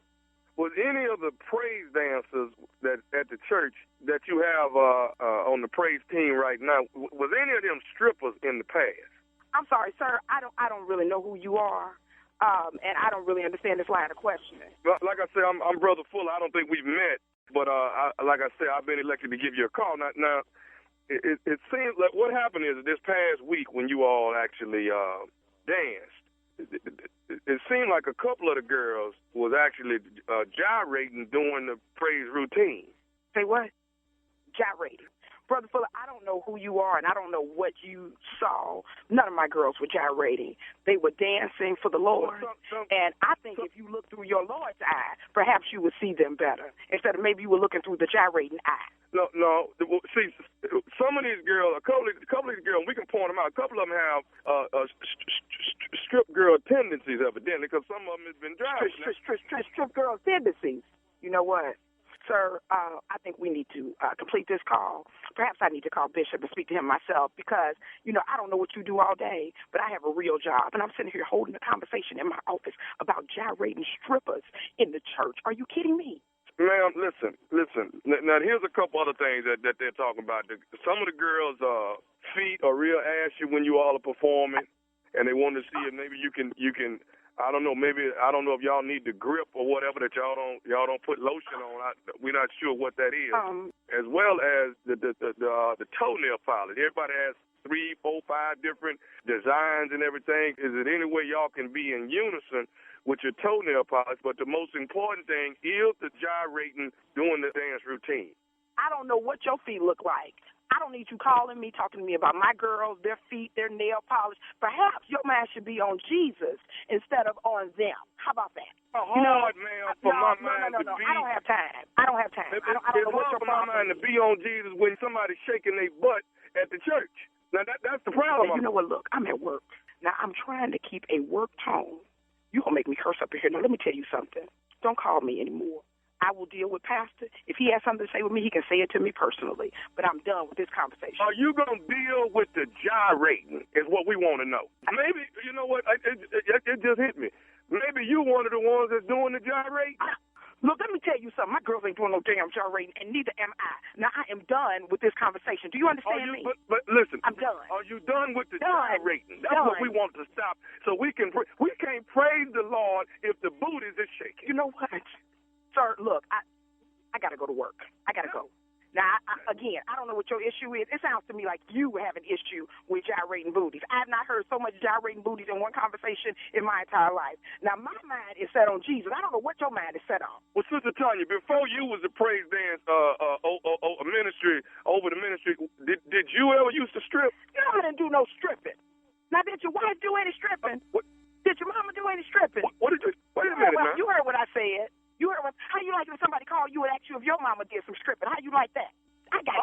Was any of the praise dancers that at the church that you have on the praise team right now, was any of them strippers in the past? I'm sorry, sir. I don't really know who you are, and I don't really understand this line of questioning. Like I said, I'm Brother Fuller. I don't think we've met, but like I said, I've been elected to give you a call. Now it seems like what happened is this past week when you all actually danced, it seemed like a couple of the girls was actually gyrating during the praise routine. Say what? Gyrating. Brother Fuller, I don't know who you are, and I don't know what you saw. None of my girls were gyrating. They were dancing for the Lord. And I think if you look through your Lord's eye, perhaps you would see them better, instead of maybe you were looking through the gyrating eye. No. See, some of these girls, a couple of these girls, we can point them out. A couple of them have strip girl tendencies, evidently, because some of them have been driving. Strip girl tendencies. You know what? Sir, I think we need to complete this call. Perhaps I need to call Bishop and speak to him myself because, I don't know what you do all day, but I have a real job. And I'm sitting here holding a conversation in my office about gyrating strippers in the church. Are you kidding me? Ma'am, listen. Now, here's a couple other things that they're talking about. Some of the girls' feet are real ashy when you all are performing, and they want to see if maybe you can. I don't know. Maybe I don't know if y'all need the grip or whatever that y'all don't put lotion on. We're not sure what that is. As well as the toenail polish. Everybody has 3, 4, 5 different designs and everything. Is it any way y'all can be in unison with your toenail polish? But the most important thing is the gyrating during the dance routine. I don't know what your feet look like. I don't need you calling me, talking to me about my girls, their feet, their nail polish. Perhaps your mind should be on Jesus instead of on them. How about that? Hard, man, for my mind to be. I don't have time. I don't know what your problem is. It's hard for my mind to be on Jesus when somebody's shaking their butt at the church. Now, that's the problem. You know what? Look, I'm at work. Now, I'm trying to keep a work tone. You're going to make me curse up in here. Now, let me tell you something. Don't call me anymore. I will deal with Pastor. If he has something to say with me, he can say it to me personally. But I'm done with this conversation. Are you going to deal with the gyrating is what we want to know. Maybe, you know what, it just hit me. Maybe you one of the ones that's doing the gyrating. Look, let me tell you something. My girls ain't doing no damn gyrating, and neither am I. Now, I am done with this conversation. Do you understand me? But listen. I'm done. Are you done with the Done. gyrating? That's what we want to stop. So we can't praise the Lord if the booties is shaking. You know what? Sir, look, I got to go to work. I got to go. Now, again, I don't know what your issue is. It sounds to me like you have an issue with gyrating booties. I have not heard so much gyrating booties in one conversation in my entire life. Now, my mind is set on Jesus. I don't know what your mind is set on. Well, Sister Tanya, before you was a praise dance ministry, over the ministry, did you ever used to strip? No, I didn't do no stripping. Now, did your wife do any stripping? Did your mama do any stripping? What did you? Wait a minute, man. You heard what I said. How you like if somebody called you and asked you if your mama did some stripping? How you like that? I got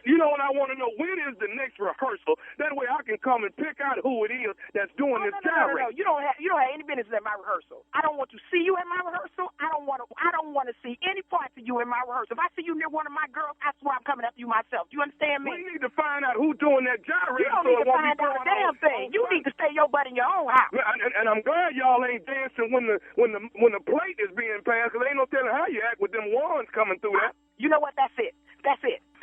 you know what I want to know? When is the next rehearsal? That way I can come and pick out who it is that's doing this gyrating. No. You don't have any business at my rehearsal. I don't want to see you at my rehearsal. I don't want to see any parts of you in my rehearsal. If I see you near one of my girls, I swear I'm coming after you myself. Do you understand me? We need to find out who's doing that gyrating. You don't need to find out a damn thing. You need to stay your butt in your own house. And I'm glad y'all ain't dancing when the plate is being passed, because ain't no telling how you act with them wands coming through that. You know what? That's it.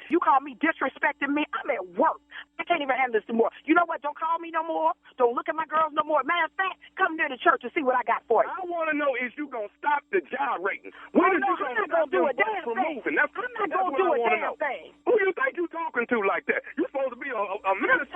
You call me disrespecting me, I'm at work. I can't even handle this anymore. You know what? Don't call me no more. Don't look at my girls no more. Matter of fact, come near the church and see what I got for you. I want to know is you going to stop the gyrating. When is you going to stop do a damn thing. Moving? That's I'm not going to do a damn thing. Who you think you talking to like that? You supposed to be a minister.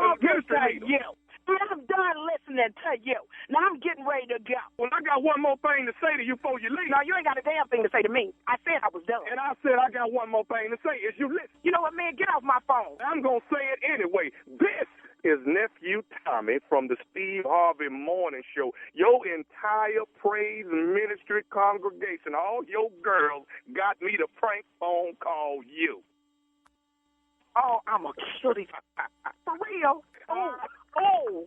I'm done listening to you. Now I'm getting ready to go. Well, I got one more thing to say to you before you leave. No, you ain't got a damn thing to say to me. I said I was done. And I said I got one more thing to say. Is you listen? You know what, man? Get off my phone. I'm going to say it anyway. This is Nephew Tommy from the Steve Harvey Morning Show. Your entire praise ministry congregation, all your girls, got me to prank phone call you. Oh, I'm a cutie. For real? Oh,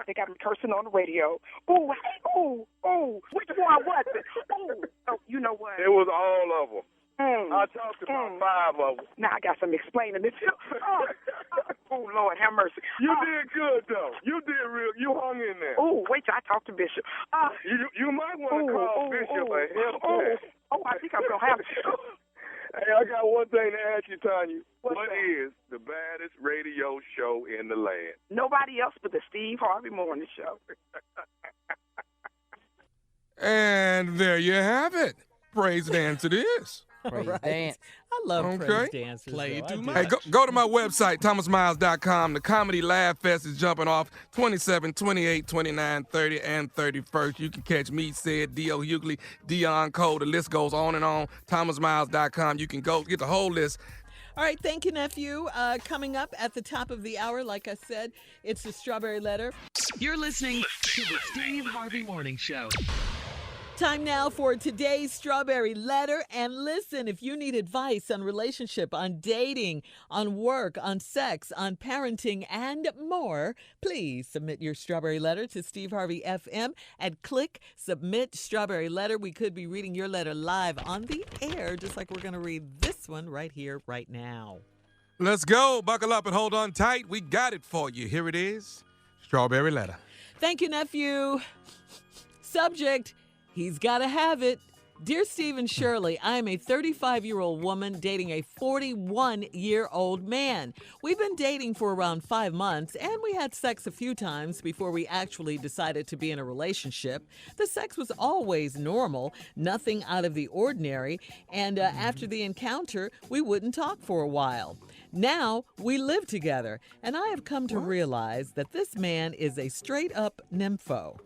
they got me cursing on the radio. Oh, which one was it? Oh, you know what? It was all of them. I talked to about 5 of them. Now I got some explaining to do. Oh, Lord, have mercy. You did good, though. You did real. You hung in there. Oh, wait till I talk to Bishop. You might want to call Bishop a help. I think I'm going to have it. Hey, I got one thing to ask you, Tanya. What that? is the baddest radio show in the land? Nobody else but the Steve Harvey Morning Show. And there you have it. Praise dance it is. Praise dance. I love praise dances. Play it too much. Hey, go to my website, thomasmiles.com. The Comedy Laugh Fest is jumping off 27, 28, 29, 30, and 31st. You can catch me, Sid, D.O. Hughley, Dion Cole. The list goes on and on. thomasmiles.com. You can go get the whole list. All right, thank you, nephew. Coming up at the top of the hour, like I said, it's the Strawberry Letter. You're listening to the Steve Harvey Morning Show. Time now for today's Strawberry Letter. And listen, if you need advice on relationship, on dating, on work, on sex, on parenting, and more, please submit your Strawberry Letter to Steve Harvey FM and click Submit Strawberry Letter. We could be reading your letter live on the air, just like we're going to read this one right here, right now. Let's go. Buckle up and hold on tight. We got it for you. Here it is. Strawberry Letter. Thank you, nephew. Subject: he's got to have it. Dear Steve and Shirley, I am a 35-year-old woman dating a 41-year-old man. We've been dating for around 5 months, and we had sex a few times before we actually decided to be in a relationship. The sex was always normal, nothing out of the ordinary, and after the encounter, we wouldn't talk for a while. Now, we live together, and I have come to realize that this man is a straight-up nympho.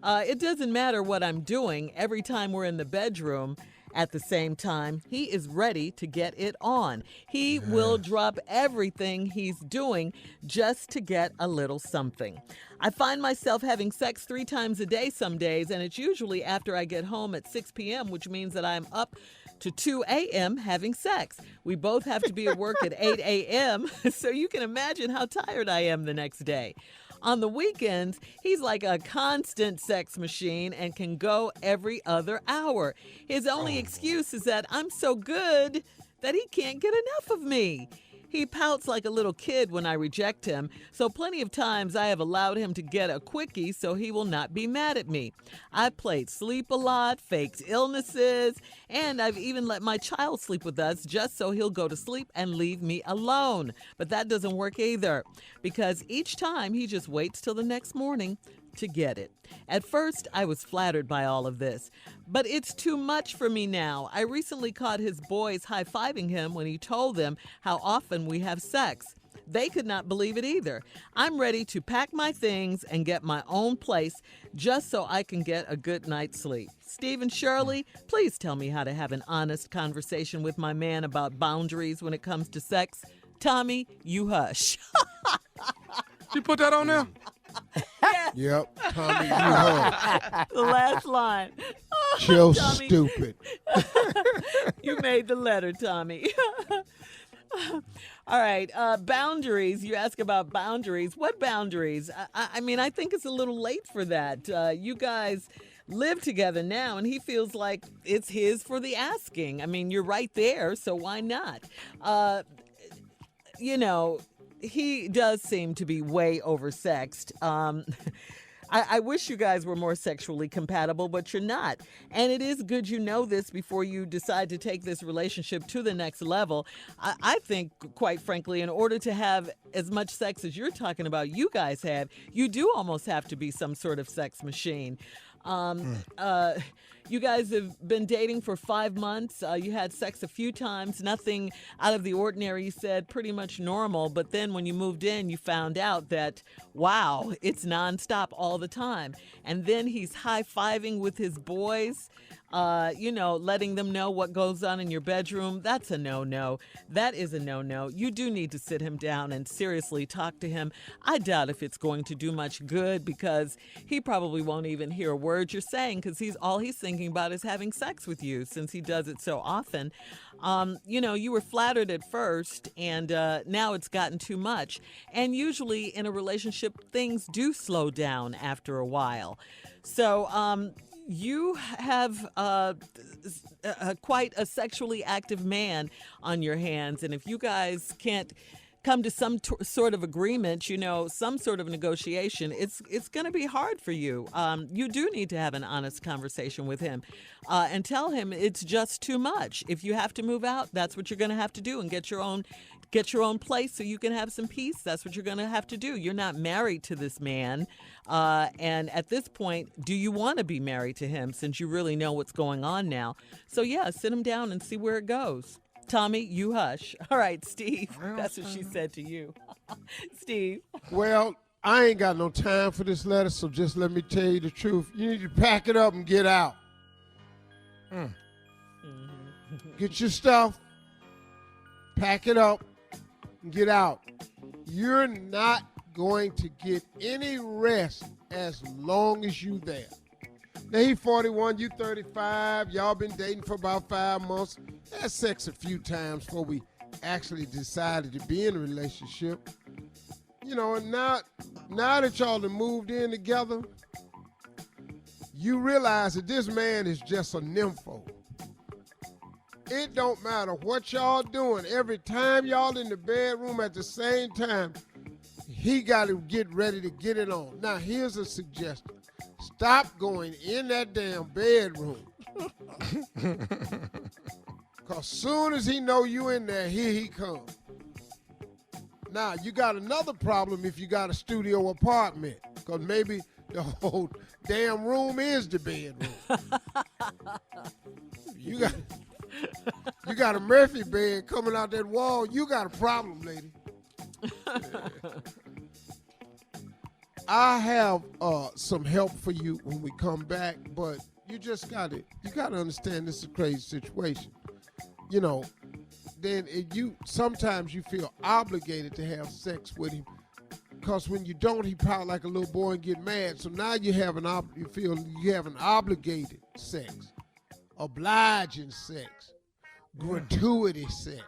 It doesn't matter what I'm doing. Every time we're in the bedroom at the same time, he is ready to get it on. He will drop everything he's doing just to get a little something. I find myself having sex 3 times a day some days, and it's usually after I get home at 6 p.m., which means that I'm up to 2 a.m. having sex. We both have to be at work at 8 a.m., so you can imagine how tired I am the next day. On the weekends, he's like a constant sex machine and can go every other hour. His only excuse is that I'm so good that he can't get enough of me. He pouts like a little kid when I reject him, so plenty of times I have allowed him to get a quickie so he will not be mad at me. I've played sleep a lot, faked illnesses, and I've even let my child sleep with us just so he'll go to sleep and leave me alone. But that doesn't work either, because each time he just waits till the next morning to get it. At first, I was flattered by all of this, but it's too much for me now. I recently caught his boys high-fiving him when he told them how often we have sex. They could not believe it either. I'm ready to pack my things and get my own place just so I can get a good night's sleep. Steve and Shirley, please tell me how to have an honest conversation with my man about boundaries when it comes to sex. Tommy, you hush. You put that on there? Yep, Tommy, you heard. The last line. Chill, Tommy. stupid. You made the letter, Tommy. All right, boundaries. You ask about boundaries. What boundaries? I mean, I think it's a little late for that. You guys live together now, and he feels like it's his for the asking. I mean, you're right there, so why not? You know, he does seem to be way oversexed. I wish you guys were more sexually compatible, but you're not. And it is good you know this before you decide to take this relationship to the next level. I think, quite frankly, in order to have as much sex as you're talking about you guys have, you do almost have to be some sort of sex machine. You guys have been dating for 5 months. You had sex a few times, nothing out of the ordinary. You said pretty much normal. But then when you moved in, you found out that, wow, it's nonstop all the time. And then he's high-fiving with his boys, letting them know what goes on in your bedroom. That's a no-no. That is a no-no. You do need to sit him down and seriously talk to him. I doubt if it's going to do much good, because he probably won't even hear a word you're saying, because all he's thinking about is having sex with you, since he does it so often. You were flattered at first, and now it's gotten too much. And usually in a relationship, things do slow down after a while. So, you have quite a sexually active man on your hands, and if you guys can't come to some sort of agreement, some sort of negotiation, it's going to be hard for you. You do need to have an honest conversation with him and tell him it's just too much. If you have to move out, that's what you're going to have to do, and get your own place so you can have some peace. That's what you're going to have to do. You're not married to this man. And at this point, do you want to be married to him, since you really know what's going on now? So, yeah, sit him down and see where it goes. Tommy, you hush. All right, Steve. That's what she said to you. Steve. Well, I ain't got no time for this letter, so just let me tell you the truth. You need to pack it up and get out. Get your stuff, pack it up, and get out. You're not going to get any rest as long as you there. Now, he 41, you 35. Y'all been dating for about 5 months. Had sex a few times before we actually decided to be in a relationship. And now that y'all have moved in together, you realize that this man is just a nympho. It don't matter what y'all doing. Every time y'all in the bedroom at the same time, he got to get ready to get it on. Now, here's a suggestion. Stop going in that damn bedroom. Because soon as he know you in there, here he comes. Now, you got another problem if you got a studio apartment. Because maybe the whole damn room is the bedroom. You got a Murphy bed coming out that wall. You got a problem, lady. I have some help for you when we come back, but you gotta understand this is a crazy situation. Then sometimes you feel obligated to have sex with him, because when you don't, he pout like a little boy and get mad. So now you feel you have an obligated sex, obliging sex, gratuity sex.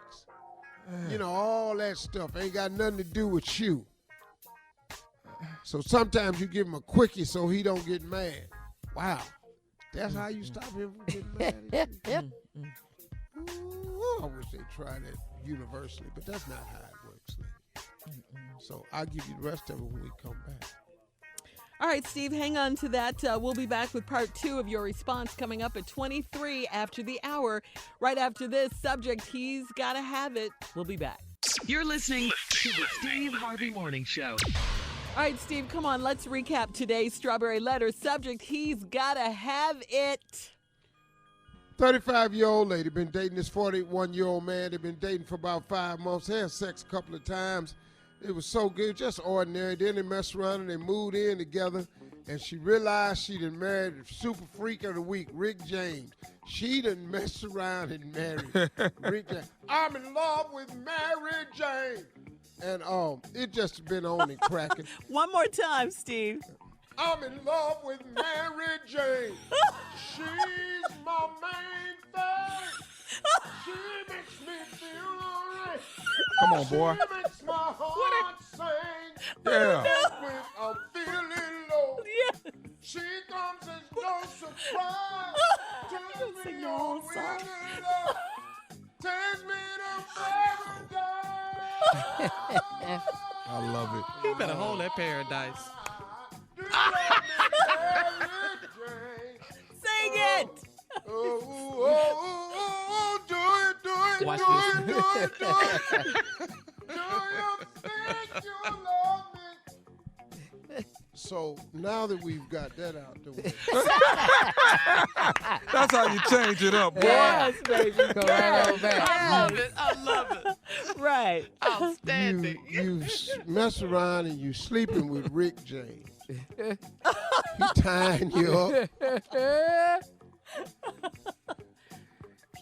All that stuff ain't got nothing to do with you. So sometimes you give him a quickie so he don't get mad. Wow. That's how you stop him from getting mad at you? Ooh, I wish they tried that universally, but that's not how it So I'll give you the rest of it when we come back. All right, Steve, hang on to that. We'll be back with part 2 of your response coming up at 23 after the hour. Right after this subject, he's got to have it. We'll be back. You're listening to the Steve Harvey Morning Show. All right, Steve, come on. Let's recap today's Strawberry Letter. Subject, he's got to have it. 35-year-old lady been dating this 41-year-old man. They've been dating for about 5 months. They had sex a couple of times. It was so good, just ordinary. Then they messed around and they moved in together. And she realized she done married the super freak of the week, Rick James. She done messed around and married Rick James. I'm in love with Mary Jane. And it just been on and cracking. One more time, Steve. I'm in love with Mary Jane. She's my main thing. She makes me feel alright. Come on, boy. She makes my heart sing. Yeah. When I'm feeling low. Yeah. She comes as no surprise. Turns me on with her love. Takes me to paradise. I love it. You better hold that paradise. Sing it. Do it. Watch Do this. it. Do you think you love me? So now that we've got that out the way. That's how you change it up, boy. Yes, baby. Go right on back. I love it. Right. Outstanding. You mess around and you sleeping with Rick James. He tying you up.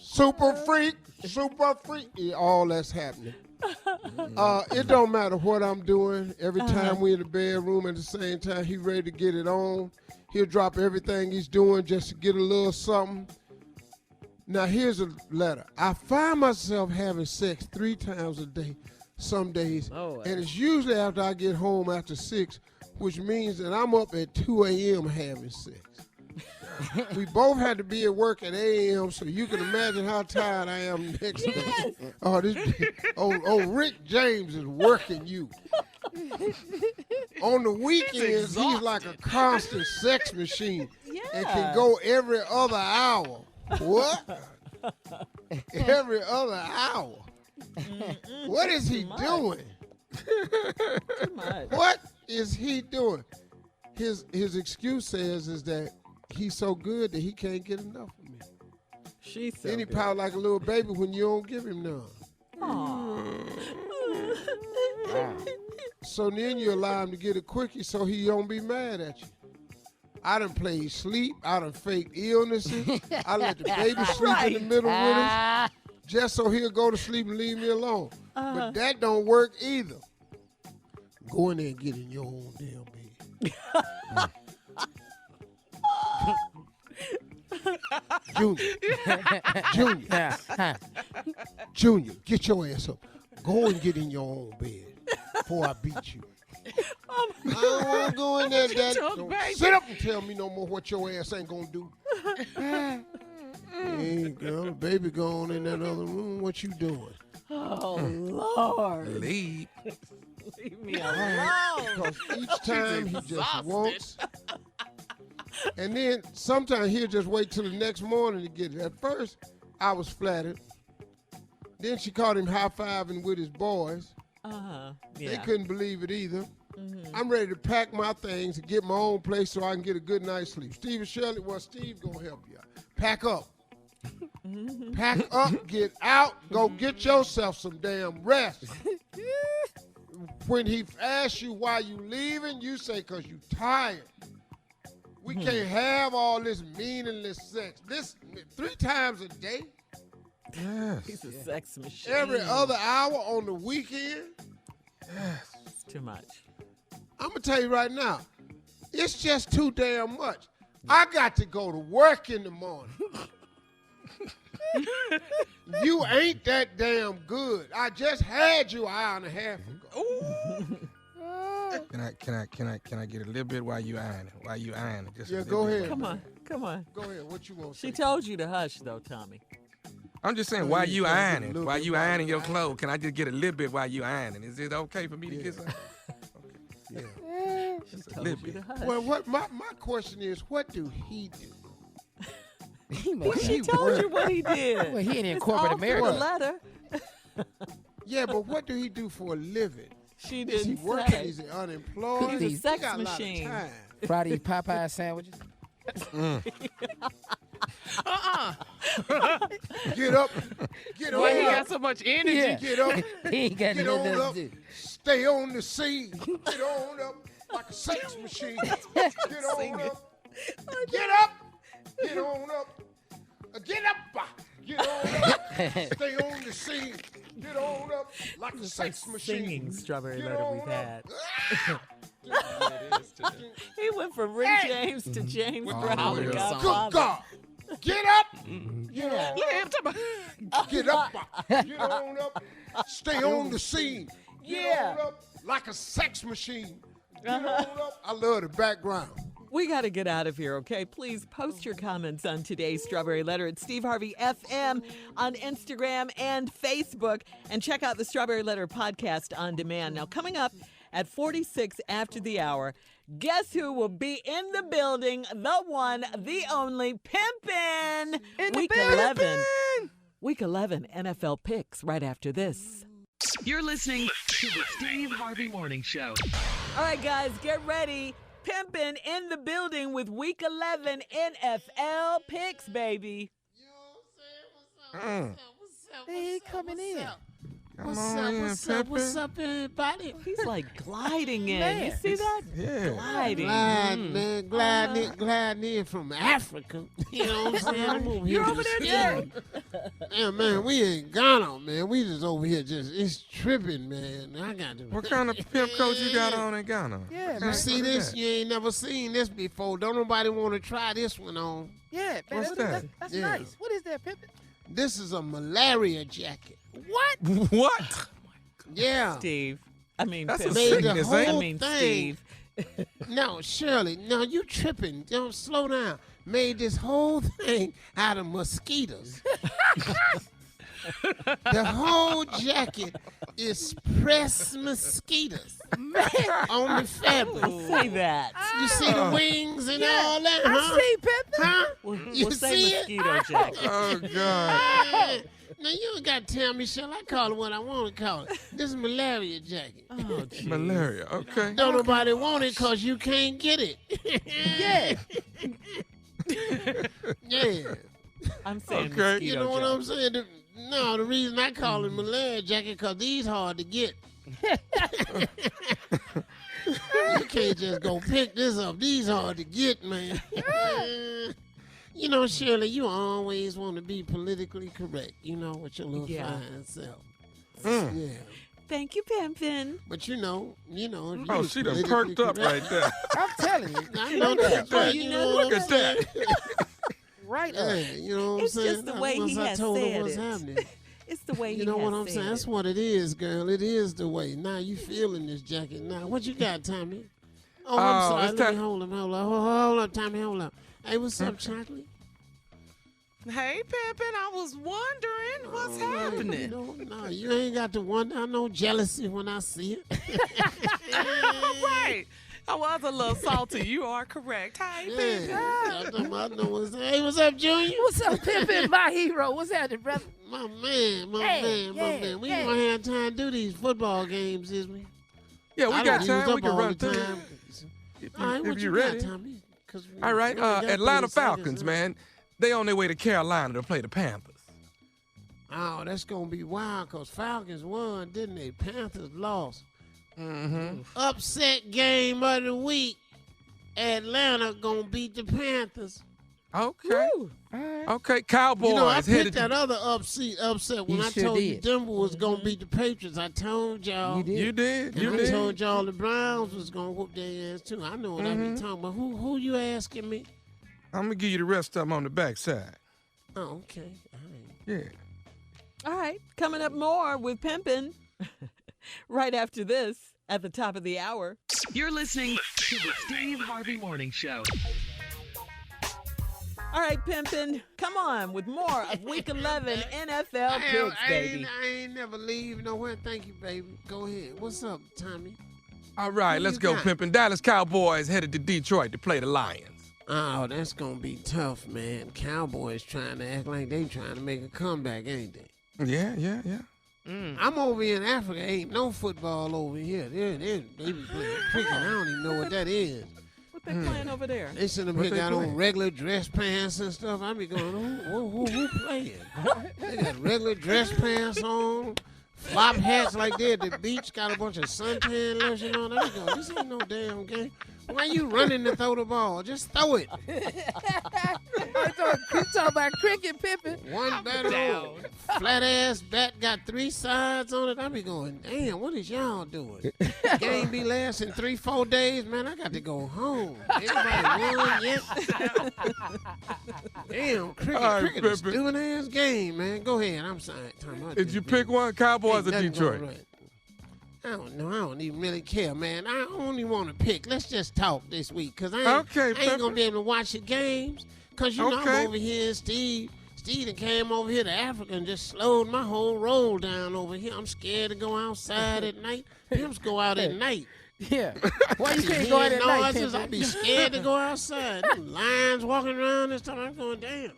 Super freak. Yeah, all that's happening. It don't matter what I'm doing. Every time we in the bedroom at the same time, he ready to get it on. He'll drop everything he's doing just to get a little something. Now, here's a letter. I find myself having sex 3 times a day some days, and it's usually after I get home after 6, which means that I'm up at 2 a.m. having sex. We both had to be at work at 8 a.m., so you can imagine how tired I am next day. Oh, Rick James is working you. On the weekends, he's like a constant sex machine and can go every other hour. What? Every other hour? What is he doing? What is he doing? His excuse is that he's so good that he can't get enough of me. She's so Then he good. pout like a little baby when you don't give him none. So then you allow him to get a quickie so he don't be mad at you. I done played sleep. I done faked illnesses. I let the baby sleep in the middle with us just so he'll go to sleep and leave me alone. But that don't work either. Go in there and get in your own damn bed. Junior, get your ass up. Go and get in your own bed before I beat you. I don't want to go in there, Daddy. Don't sit up and tell me no more what your ass ain't going to do. Hey, girl, baby gone in that other room. What you doing? Oh, Lord. Leave. Leave me alone. Because each time he just wants. And then sometimes he'll just wait till the next morning to get it. At first, I was flattered. Then she caught him high-fiving with his boys. They couldn't believe it either. I'm ready to pack my things and get my own place so I can get a good night's sleep. Steve and Shirley, well, Steve gonna help you out. Pack up. Pack up, get out, go get yourself some damn rest. When he asks you why you leaving, you say because you tired. We can't have all this meaningless sex. This 3 times a day. Yes. He's a sex machine. Every other hour on the weekend. Yes. It's too much. I'm going to tell you right now, it's just too damn much. I got to go to work in the morning. You ain't that damn good. I just had you an hour and a half ago. Can I get a little bit while you iron it? While you iron it? Just Yeah, a go little ahead. bit. Come on. Go ahead. What you want to say? She told you to hush, though, Tommy. I'm just saying, while you ironing, while you ironing your clothes, can I just get a little bit while you ironing? Is it okay for me to get some? Okay. Yeah. Just a little bit. Well, what my question is, what do he do? She told you what he did. Well, he ain't in corporate America. The letter. Yeah, but what do he do for a living? She Is he didn't working? say. Is he unemployed? He's a sex got machine. A lot of time. Fry these Popeye sandwiches. Get up. Get Why on he up. got so much energy? Yeah. Get up. He ain't got Get nothing on else up. to do. Stay on the scene. Get on up like a sex machine. Get on up. Get up. Get on up. Get up. Get on up. Stay on the scene. Get on up like a sex machine. Singing strawberry Get letter on we've up. had. He went from Rick James to James Brown. Oh, the yeah. Godfather. Good God. Get up. Yeah. Get up. Get on up. Stay on the scene. Get on up like a sex machine. Get on up. I love the background. We got to get out of here, okay? Please post your comments on today's Strawberry Letter at Steve Harvey FM on Instagram and Facebook. And check out the Strawberry Letter podcast on demand. Now, coming up at 46 after the hour, guess who will be in the building? The one, the only, Pimpin. Week 11. Week 11 NFL picks right after this. You're listening to the Steve Harvey Morning Show. All right, guys, get ready. Pimpin' in the building with Week 11 NFL picks, baby. They coming in. What's up, everybody? He's like gliding in. You see that? Yeah. Gliding. Gliding in from Africa. You know what I'm saying? I'm over You're here over just there, tripping. Yeah, man, we ain't Ghana, man. We just over here it's tripping, man. I got to. What kind of pimp coat you got on in Ghana? Yeah, You man. see this? You ain't never seen this before. Don't nobody want to try this one on. Yeah, man. What's that? That's Yeah. nice. What is that, Pimpin? This is a malaria jacket. What? What? Yeah. Steve. I mean, That's a Pimpin'. Made the sickness, whole ain't I it? mean, thing. Steve. No, Shirley, no, you tripping. Don't slow down. Made this whole thing out of mosquitoes. The whole jacket is pressed mosquitoes on the fabric. Say that. You see the wings and all that, I huh? see, Pimpin. Huh? We'll say see it? mosquito jacket. Oh, God. Now, you ain't got to tell me, Shirley. I call it what I want to call it. This is malaria jacket. Oh, geez. Malaria. Okay. Don't nobody want it because you can't get it. Yeah. Yeah. I'm saying Okay. mosquito You know what jacket. I'm saying? The reason I call it malaria jacket because these hard to get. You can't just go pick this up. These hard to get, man. You know, Shirley, you always want to be politically correct, you know, with your little fine self. Yeah. Thank you, Pimpin. But you know. If you Oh, was she done politically perked up correct- right there. I'm telling you. I know that. But you know Look what I'm at that. Right Yeah, up. you know what I'm It's saying? just the way Once he I has told her said what's it. happening. It's the way You know what I'm has saying? said That's it. what it is, girl. It is the way. Now you feeling this jacket. Now what you got, Tommy? Oh, I'm sorry. it's Let me time- hold up, Tommy. Hold up. Hey, what's up, Chocolate? Hey, Pimpin, I was wondering what's happening. No, you ain't got to wonder. I know jealousy when I see it. Right. I was a little salty. You are correct. Hey, Pimpin. I know what's Hey, what's up, Junior? What's up, Pimpin? My hero. What's happening, brother? My man. We ain't gonna have time to do these football games, is we? Yeah, we I got done time. used We up can all run the through. time. All right, what If you you ready. got, Tommy? 'Cause we All right. only got Atlanta 30 seconds Falcons, left. man. They on their way to Carolina to play the Panthers. Oh, that's gonna be wild because Falcons won, didn't they? Panthers lost. Mm-hmm. Upset game of the week. Atlanta gonna beat the Panthers. Okay. Okay. Cowboys You know, I headed picked that other upset when You I sure told you did. Denver was gonna beat the Patriots. I told y'all. You did. You did. And You I did. told y'all the Browns was gonna whoop their ass too. I know what I be talking about. Who you asking me? I'm gonna give you the rest of them on the backside. Oh, okay. All right. Yeah. All right, coming up more with Pimpin' right after this at the top of the hour. You're listening to the Steve Harvey Morning Show. All right, Pimpin, come on with more of Week 11 NFL picks, baby. I ain't never leave nowhere. Thank you, baby. Go ahead. What's up, Tommy? All right, let's go, Pimpin'. Dallas Cowboys headed to Detroit to play the Lions. Oh, that's going to be tough, man. Cowboys trying to act like they trying to make a comeback, ain't they? Yeah. I'm over here in Africa. Ain't no football over here. They be playing cricket. I don't even know what that is. What they playing over there? They sitting up here got on regular dress pants and stuff. I be going, who playing? They got regular dress pants on, flop hats like they're at the beach, got a bunch of suntan lotion on. I be going, this ain't no damn game. Why you running to throw the ball? Just throw it. You talking about cricket, Pimpin? One better flat ass bat got 3 sides on it. I be going, damn, what is y'all doing? Game be lasting 3-4 days, man. I got to go home. Everybody won yet? Damn, cricket is a stupid ass game, man. Go ahead. I'm sorry. Did you pick one? Cowboys or Detroit? Right. I don't know. I don't even really care, man. I only want to pick. Let's just talk this week, because I ain't going to be able to watch the games. Because, you know, I'm over here, and Steve done came over here to Africa and just slowed my whole roll down over here. I'm scared to go outside at night. Pimps go out at night. Yeah. Why you can't go out at night, Pimpin'? I be scared to go outside. Them lions walking around this time. I'm going, damn.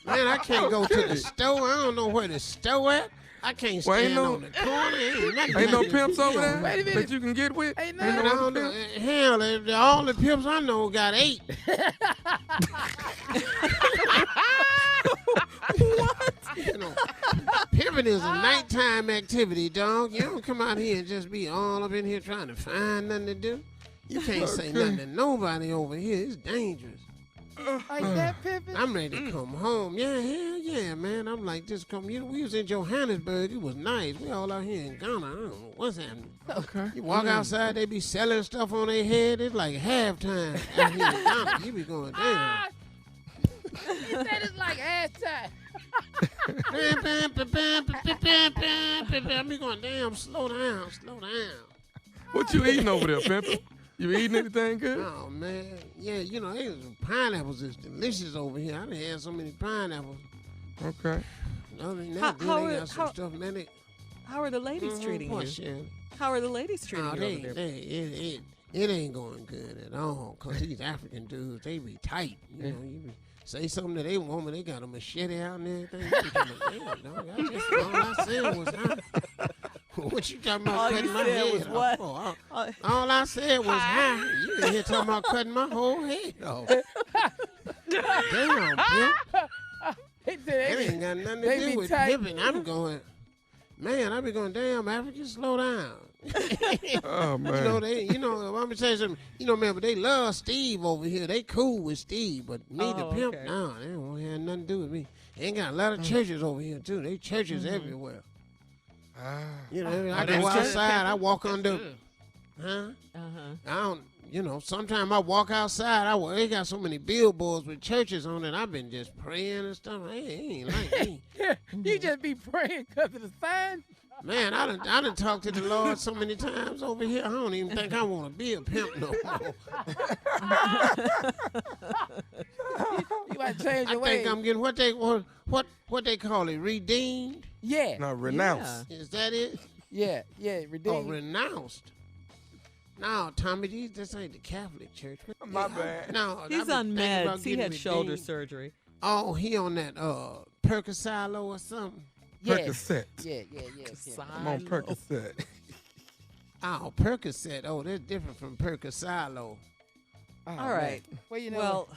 Man, I can't go to the store. I don't know where the store at. I can't stand on the corner. Ain't no pimps over there that you can get with? Ain't Hell, all the pimps I know got 8. What? You know, pimping is a nighttime activity, dog. You don't come out here and just be all up in here trying to find nothing to do. You can't say nothing to nobody over here. It's dangerous. Like that, Pimpin'? I'm ready to come home. Yeah, hell yeah, man. I'm like, just come. You know, we was in Johannesburg. It was nice. We all out here in Ghana. I don't know what's happening. Okay. You walk outside, they be selling stuff on their head. It's like halftime out here in Ghana. You be going, damn. He said it's like halftime. I be going, damn, slow down. What you eating over there, Pimpin'? You eating anything good? Oh, man. Yeah, you know, pineapples is delicious over here. I done had so many pineapples. Okay. Other than that, they got some stuff, man. How are the ladies treating you? Sharon. How are the ladies treating you over there? It ain't going good at all, because these African dudes, they be tight. You know, you say something to their woman, they got a machete out and everything. All I said was, what you talking about cutting my head off? All I said was, you in here talking about cutting my whole head off. Damn, Pimp. That ain't got nothing to do with pimping. I'm going, man, I be going, damn, African, slow down. Oh, man. You know, I'm going to tell you something. You know, man, but they love Steve over here. They cool with Steve, but me, the pimp, no, they don't have nothing to do with me. They ain't got a lot of churches over here, too. They churches everywhere. You know, I go outside, I walk under, I don't, you know, sometimes I walk outside, they got so many billboards with churches on it, I've been just praying and stuff. Hey, it ain't like me. You just be praying because of the sign? Man, I done talked to the Lord so many times over here, I don't even think I want to be a pimp no more. You might change your ways. I think I'm getting what they call it, redeemed? Yeah. No, renounced. Yeah. Is that it? Yeah, redeemed. Oh, renounced. No, Tommy, this ain't the Catholic Church. My bad. No, he's on meds. He had shoulder surgery. Oh, he on that Percocilo or something? Percocet. Yeah. I'm on Percocet. Oh, Percocet. Oh, that's different from Percocilo. All right. Well,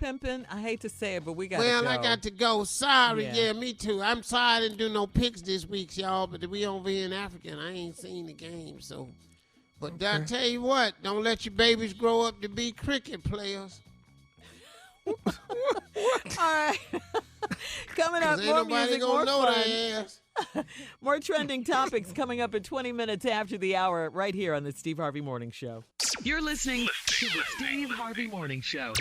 Pimpin', I hate to say it, but we got to go. Well, I got to go. Sorry. Yeah, me too. I'm sorry I didn't do no picks this week, y'all, but we over here in Africa, and I ain't seen the game, so. But I tell you what, don't let your babies grow up to be cricket players. All right. Coming up, more music, more fun. More trending topics coming up in 20 minutes after the hour right here on the Steve Harvey Morning Show. You're listening to the Steve Harvey Morning Show.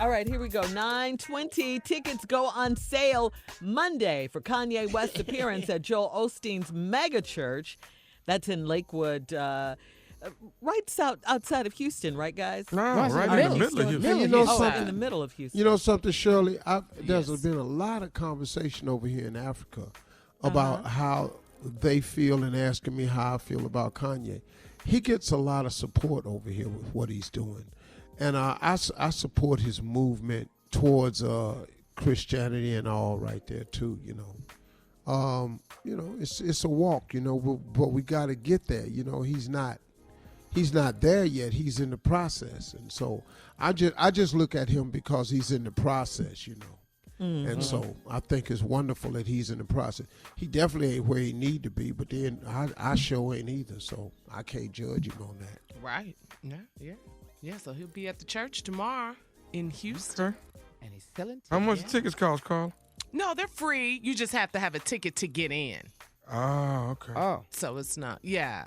All right, here we go. 9:20 tickets go on sale Monday for Kanye West's appearance at Joel Olsteen's mega church. That's in Lakewood, right outside of Houston, right, guys? No, right in the middle of Houston. And you know Oh, something? in the middle of Houston. You know something, Shirley? There's been a lot of conversation over here in Africa about how they feel and asking me how I feel about Kanye. He gets a lot of support over here with what he's doing. And I support his movement towards Christianity and all right there, too, you know. It's a walk, you know, but we got to get there. You know, he's not there yet. He's in the process. And so I just look at him because he's in the process, you know. Mm-hmm. And so I think it's wonderful that he's in the process. He definitely ain't where he need to be, but then I sure ain't either. So I can't judge him on that. Right. Yeah. So he'll be at the church tomorrow in Houston. Okay. And he's selling tickets. How much tickets cost, Carl? No, they're free. You just have to have a ticket to get in. Oh, okay. Oh. So it's not. Yeah.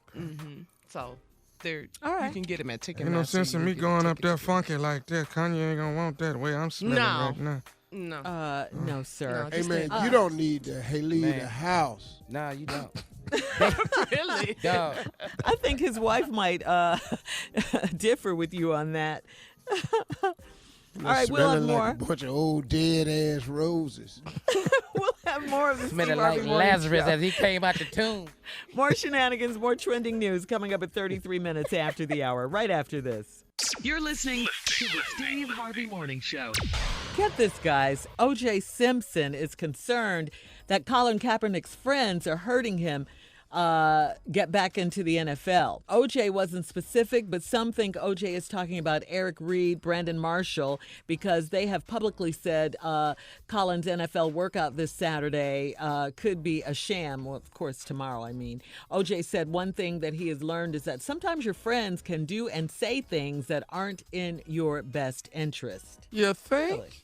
Okay. Mm-hmm. So there, all right. you can get them at Ticketmaster. Ain't no sense in me going up there funky like that. Kanye ain't gonna want that way I'm smelling right now. No. No, sir. Hey, man, you don't need to leave the house. No, you don't. Really? No. I think his wife might differ with you on that. All right, we'll have more. Like a bunch of old dead ass roses. We'll have more of this. Smelling like Lazarus as he came out the tomb. More shenanigans, more trending news coming up at 33 minutes after the hour, right after this. You're listening to the Steve Harvey Morning Show. Get this, guys. O.J. Simpson is concerned that Colin Kaepernick's friends are hurting him get back into the NFL. O.J. wasn't specific, but some think O.J. is talking about Eric Reed, Brandon Marshall, because they have publicly said Colin's NFL workout this Saturday could be a sham. Well, of course, tomorrow, I mean. O.J. said one thing that he has learned is that sometimes your friends can do and say things that aren't in your best interest. You think?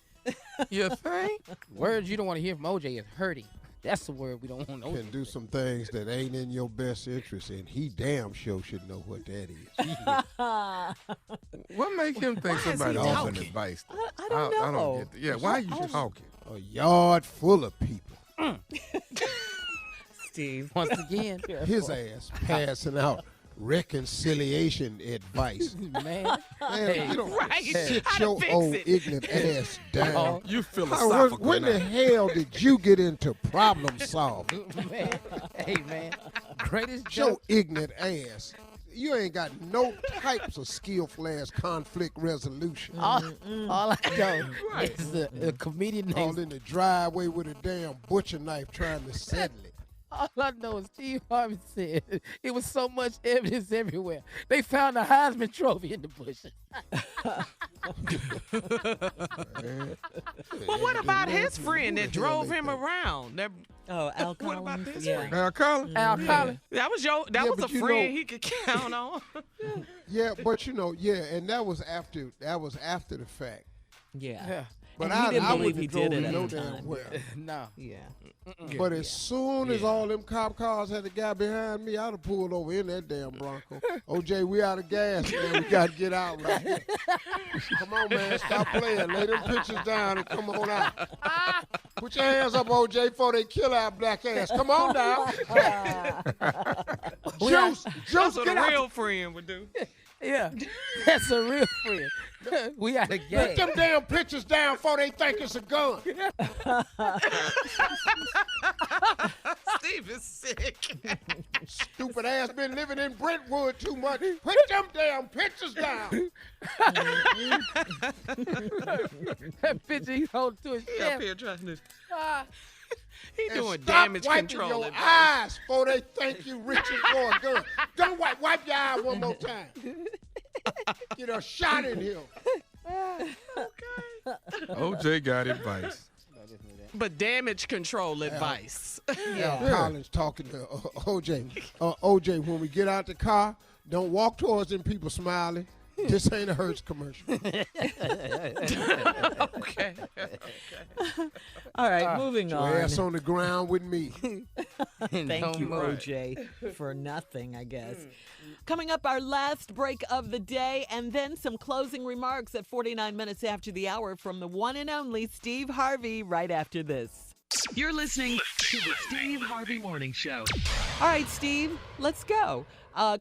You think? Words you don't want to hear from OJ is hurting. That's the word we don't want to know. Can do some things that ain't in your best interest, and he damn sure should know what that is. What make him think somebody offering advice? I don't know. I don't get that. Yeah, why are you talking? A yard full of people. Steve. Once again. His ass passing out reconciliation advice. Man, you don't right. sit your old ignorant ass down. You philosophical. When the hell did you get into problem solving? man. Hey, man. Greatest Your joke. ignorant ass. You ain't got no types of skillful ass conflict resolution. All I know is a comedian All named... in the driveway with a damn butcher knife trying to settle it. All I know is Steve Harvey said it was so much evidence everywhere. They found a Heisman Trophy in the bushes. Well, what about his friend that drove him around? Al Collins. What about this friend? Al Collins? Al Collins. That was a friend he could count on. Yeah, but and that was after the fact. Yeah. But and he didn't believe he drove did it no at the damn time. well. No. Yeah. But as soon as all them cop cars had the guy behind me, I'd have pulled over in that damn Bronco. OJ, we out of gas, man. We got to get out right here. Come on, man. Stop playing. Lay them pictures down and come on out. Put your hands up, OJ, before they kill our black ass. Come on now. Juice, That's what get a out. real friend would do. Yeah, that's a real friend. We out of Put gas. them damn pictures down before they think it's a gun. Steve is sick. Stupid ass been living in Brentwood too much. Put them damn pictures down. That picture he's holding to his He up chest. here trying to. Ah, He And doing stop damage wiping control. your advice. eyes before they think you reaching for a gun. Don't wipe your eye one more time. Get a shot in him. OJ got advice. But damage control advice. Collins talking to OJ. OJ, when we get out the car, don't walk towards them people smiling. This ain't a Hertz commercial. Okay. All right, moving Your on. ass on the ground with me. Thank you, OJ, for nothing, I guess. Coming up, our last break of the day, and then some closing remarks at 49 minutes after the hour from the one and only Steve Harvey right after this. You're listening to the Steve Harvey Morning Show. All right, Steve, let's go.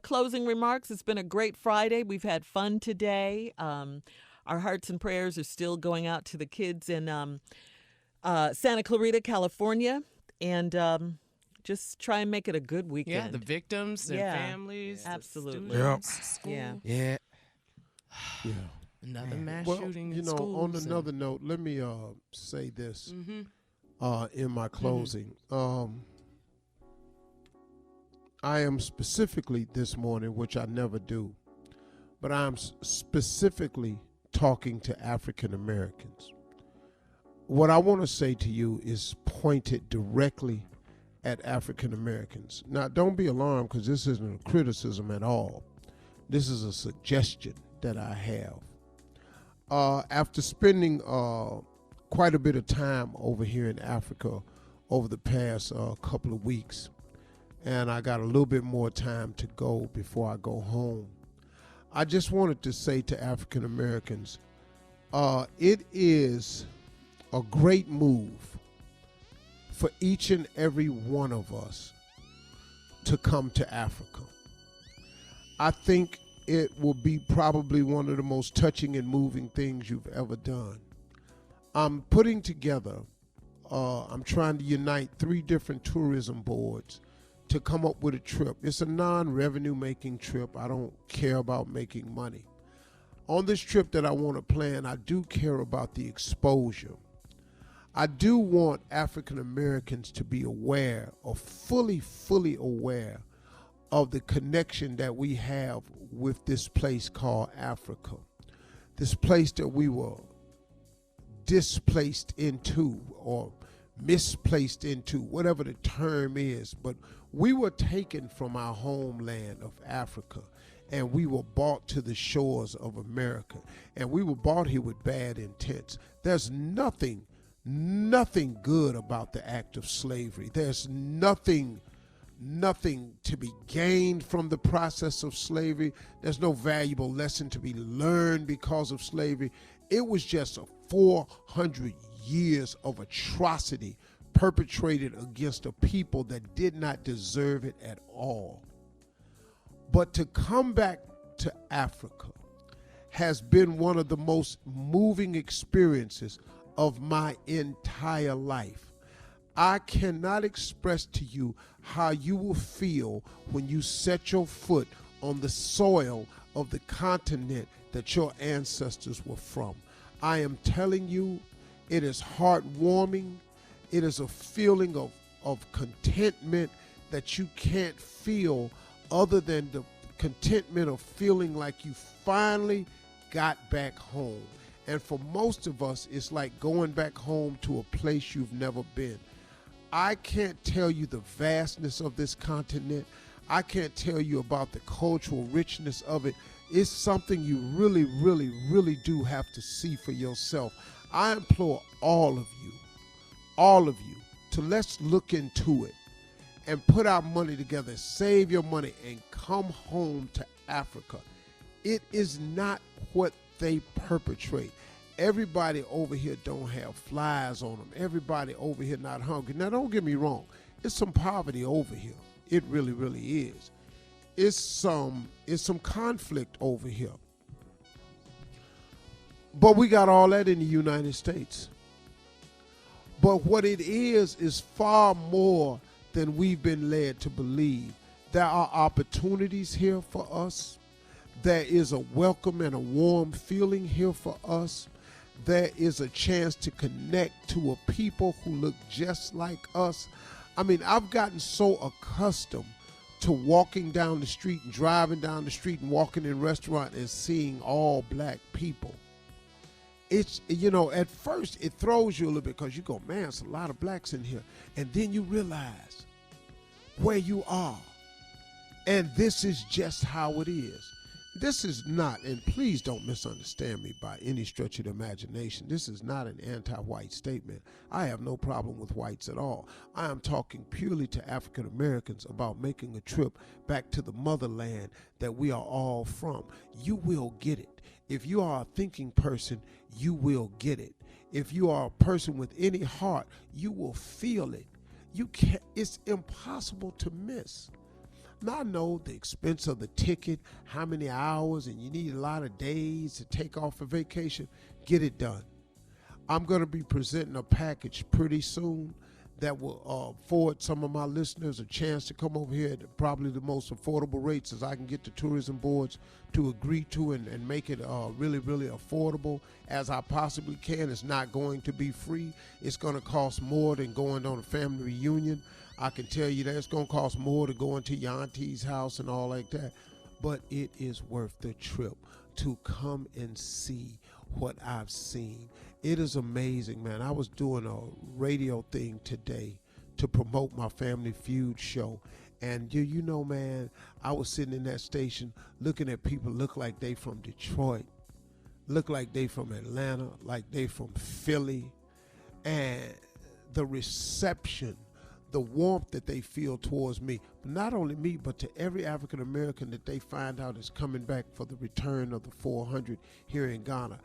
Closing remarks. It's been a great Friday. We've had fun today. Our hearts and prayers are still going out to the kids in Santa Clarita, California. And just try and make it a good weekend. Yeah, the victims and families. Absolutely. The students, Yeah. Yeah. Another mass Well, shooting you in know, schools. on another note, let me say this in my closing. I am specifically this morning, which I never do, but I'm specifically talking to African Americans. What I want to say to you is pointed directly at African Americans. Now, don't be alarmed, because this isn't a criticism at all. This is a suggestion that I have. After spending quite a bit of time over here in Africa over the past couple of weeks, and I got a little bit more time to go before I go home, I just wanted to say to African Americans, it is a great move for each and every one of us to come to Africa. I think it will be probably one of the most touching and moving things you've ever done. I'm putting together, I'm trying to unite 3 different tourism boards to come up with a trip. It's a non-revenue making trip. I don't care about making money. On this trip that I want to plan, I do care about the exposure. I do want African Americans to be aware, or fully aware of the connection that we have with this place called Africa. This place that we were displaced into or misplaced into, whatever the term is, but we were taken from our homeland of Africa and we were brought to the shores of America, and we were brought here with bad intents. There's nothing good about the act of slavery. There's nothing to be gained from the process of slavery. There's no valuable lesson to be learned because of slavery. It was just 400 years of atrocity perpetrated against a people that did not deserve it at all. But to come back to Africa has been one of the most moving experiences of my entire life. I cannot express to you how you will feel when you set your foot on the soil of the continent that your ancestors were from. I am telling you, it is heartwarming. It is a feeling of contentment that you can't feel other than the contentment of feeling like you finally got back home. And for most of us, it's like going back home to a place you've never been. I can't tell you the vastness of this continent. I can't tell you about the cultural richness of it. It's something you really, really, really do have to see for yourself. I implore all of you, to let's look into it and put our money together, save your money, and come home to Africa. It is not what they perpetrate. Everybody over here don't have flies on them. Everybody over here not hungry. Now, don't get me wrong. It's some poverty over here. It really, really is. It's some conflict over here. But we got all that in the United States. But what it is far more than we've been led to believe. There are opportunities here for us. There is a welcome and a warm feeling here for us. There is a chance to connect to a people who look just like us. I mean, I've gotten so accustomed to walking down the street and driving down the street and walking in restaurants and seeing all black people. It's, at first it throws you a little bit because you go, man, it's a lot of blacks in here. And then you realize where you are. And this is just how it is. This is not, and please don't misunderstand me by any stretch of the imagination, this is not an anti-white statement. I have no problem with whites at all. I am talking purely to African Americans about making a trip back to the motherland that we are all from. You will get it. If you are a thinking person, you will get it. If you are a person with any heart, you will feel it. It's impossible to miss. Now I know the expense of the ticket, how many hours, and you need a lot of days to take off a vacation. Get it done. I'm going to be presenting a package pretty soon that will afford some of my listeners a chance to come over here at probably the most affordable rates as I can get the tourism boards to agree to and make it really, really affordable as I possibly can. It's not going to be free. It's going to cost more than going on a family reunion. I can tell you that it's going to cost more to go into your auntie's house and all like that. But it is worth the trip to come and see what I've seen. It is amazing, man. I was doing a radio thing today to promote my Family Feud show. And you know, man, I was sitting in that station looking at people look like they from Detroit, look like they from Atlanta, like they from Philly. And the reception, the warmth that they feel towards me, but not only me, but to every African American that they find out is coming back for the return of the 400 here in Ghana.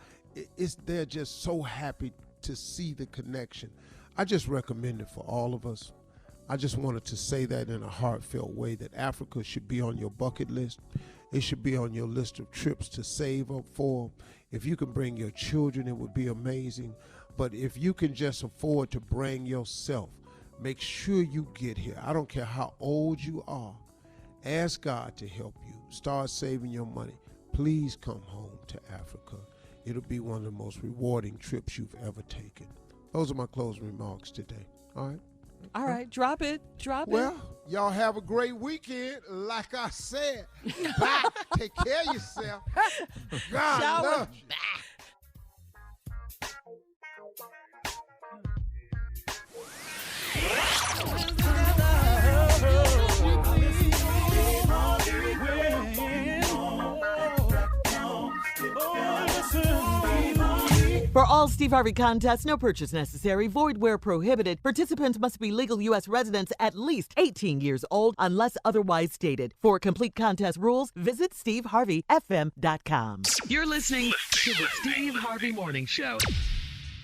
They're just so happy to see the connection. I just recommend it for all of us. I just wanted to say that in a heartfelt way, that Africa should be on your bucket list. It should be on your list of trips to save up for. If you can bring your children, it would be amazing. But if you can just afford to bring yourself, make sure you get here. I don't care how old you are. Ask God to help you. Start saving your money. Please come home to Africa. It'll be one of the most rewarding trips you've ever taken. Those are my closing remarks today. All right? All right. Drop it. Well, y'all have a great weekend. Like I said, bye. Take care of yourself. God love you. For all Steve Harvey contests, no purchase necessary, void where prohibited. Participants must be legal U.S. residents at least 18 years old unless otherwise stated. For complete contest rules, visit SteveHarveyFM.com. You're listening to the Steve Harvey Morning Show.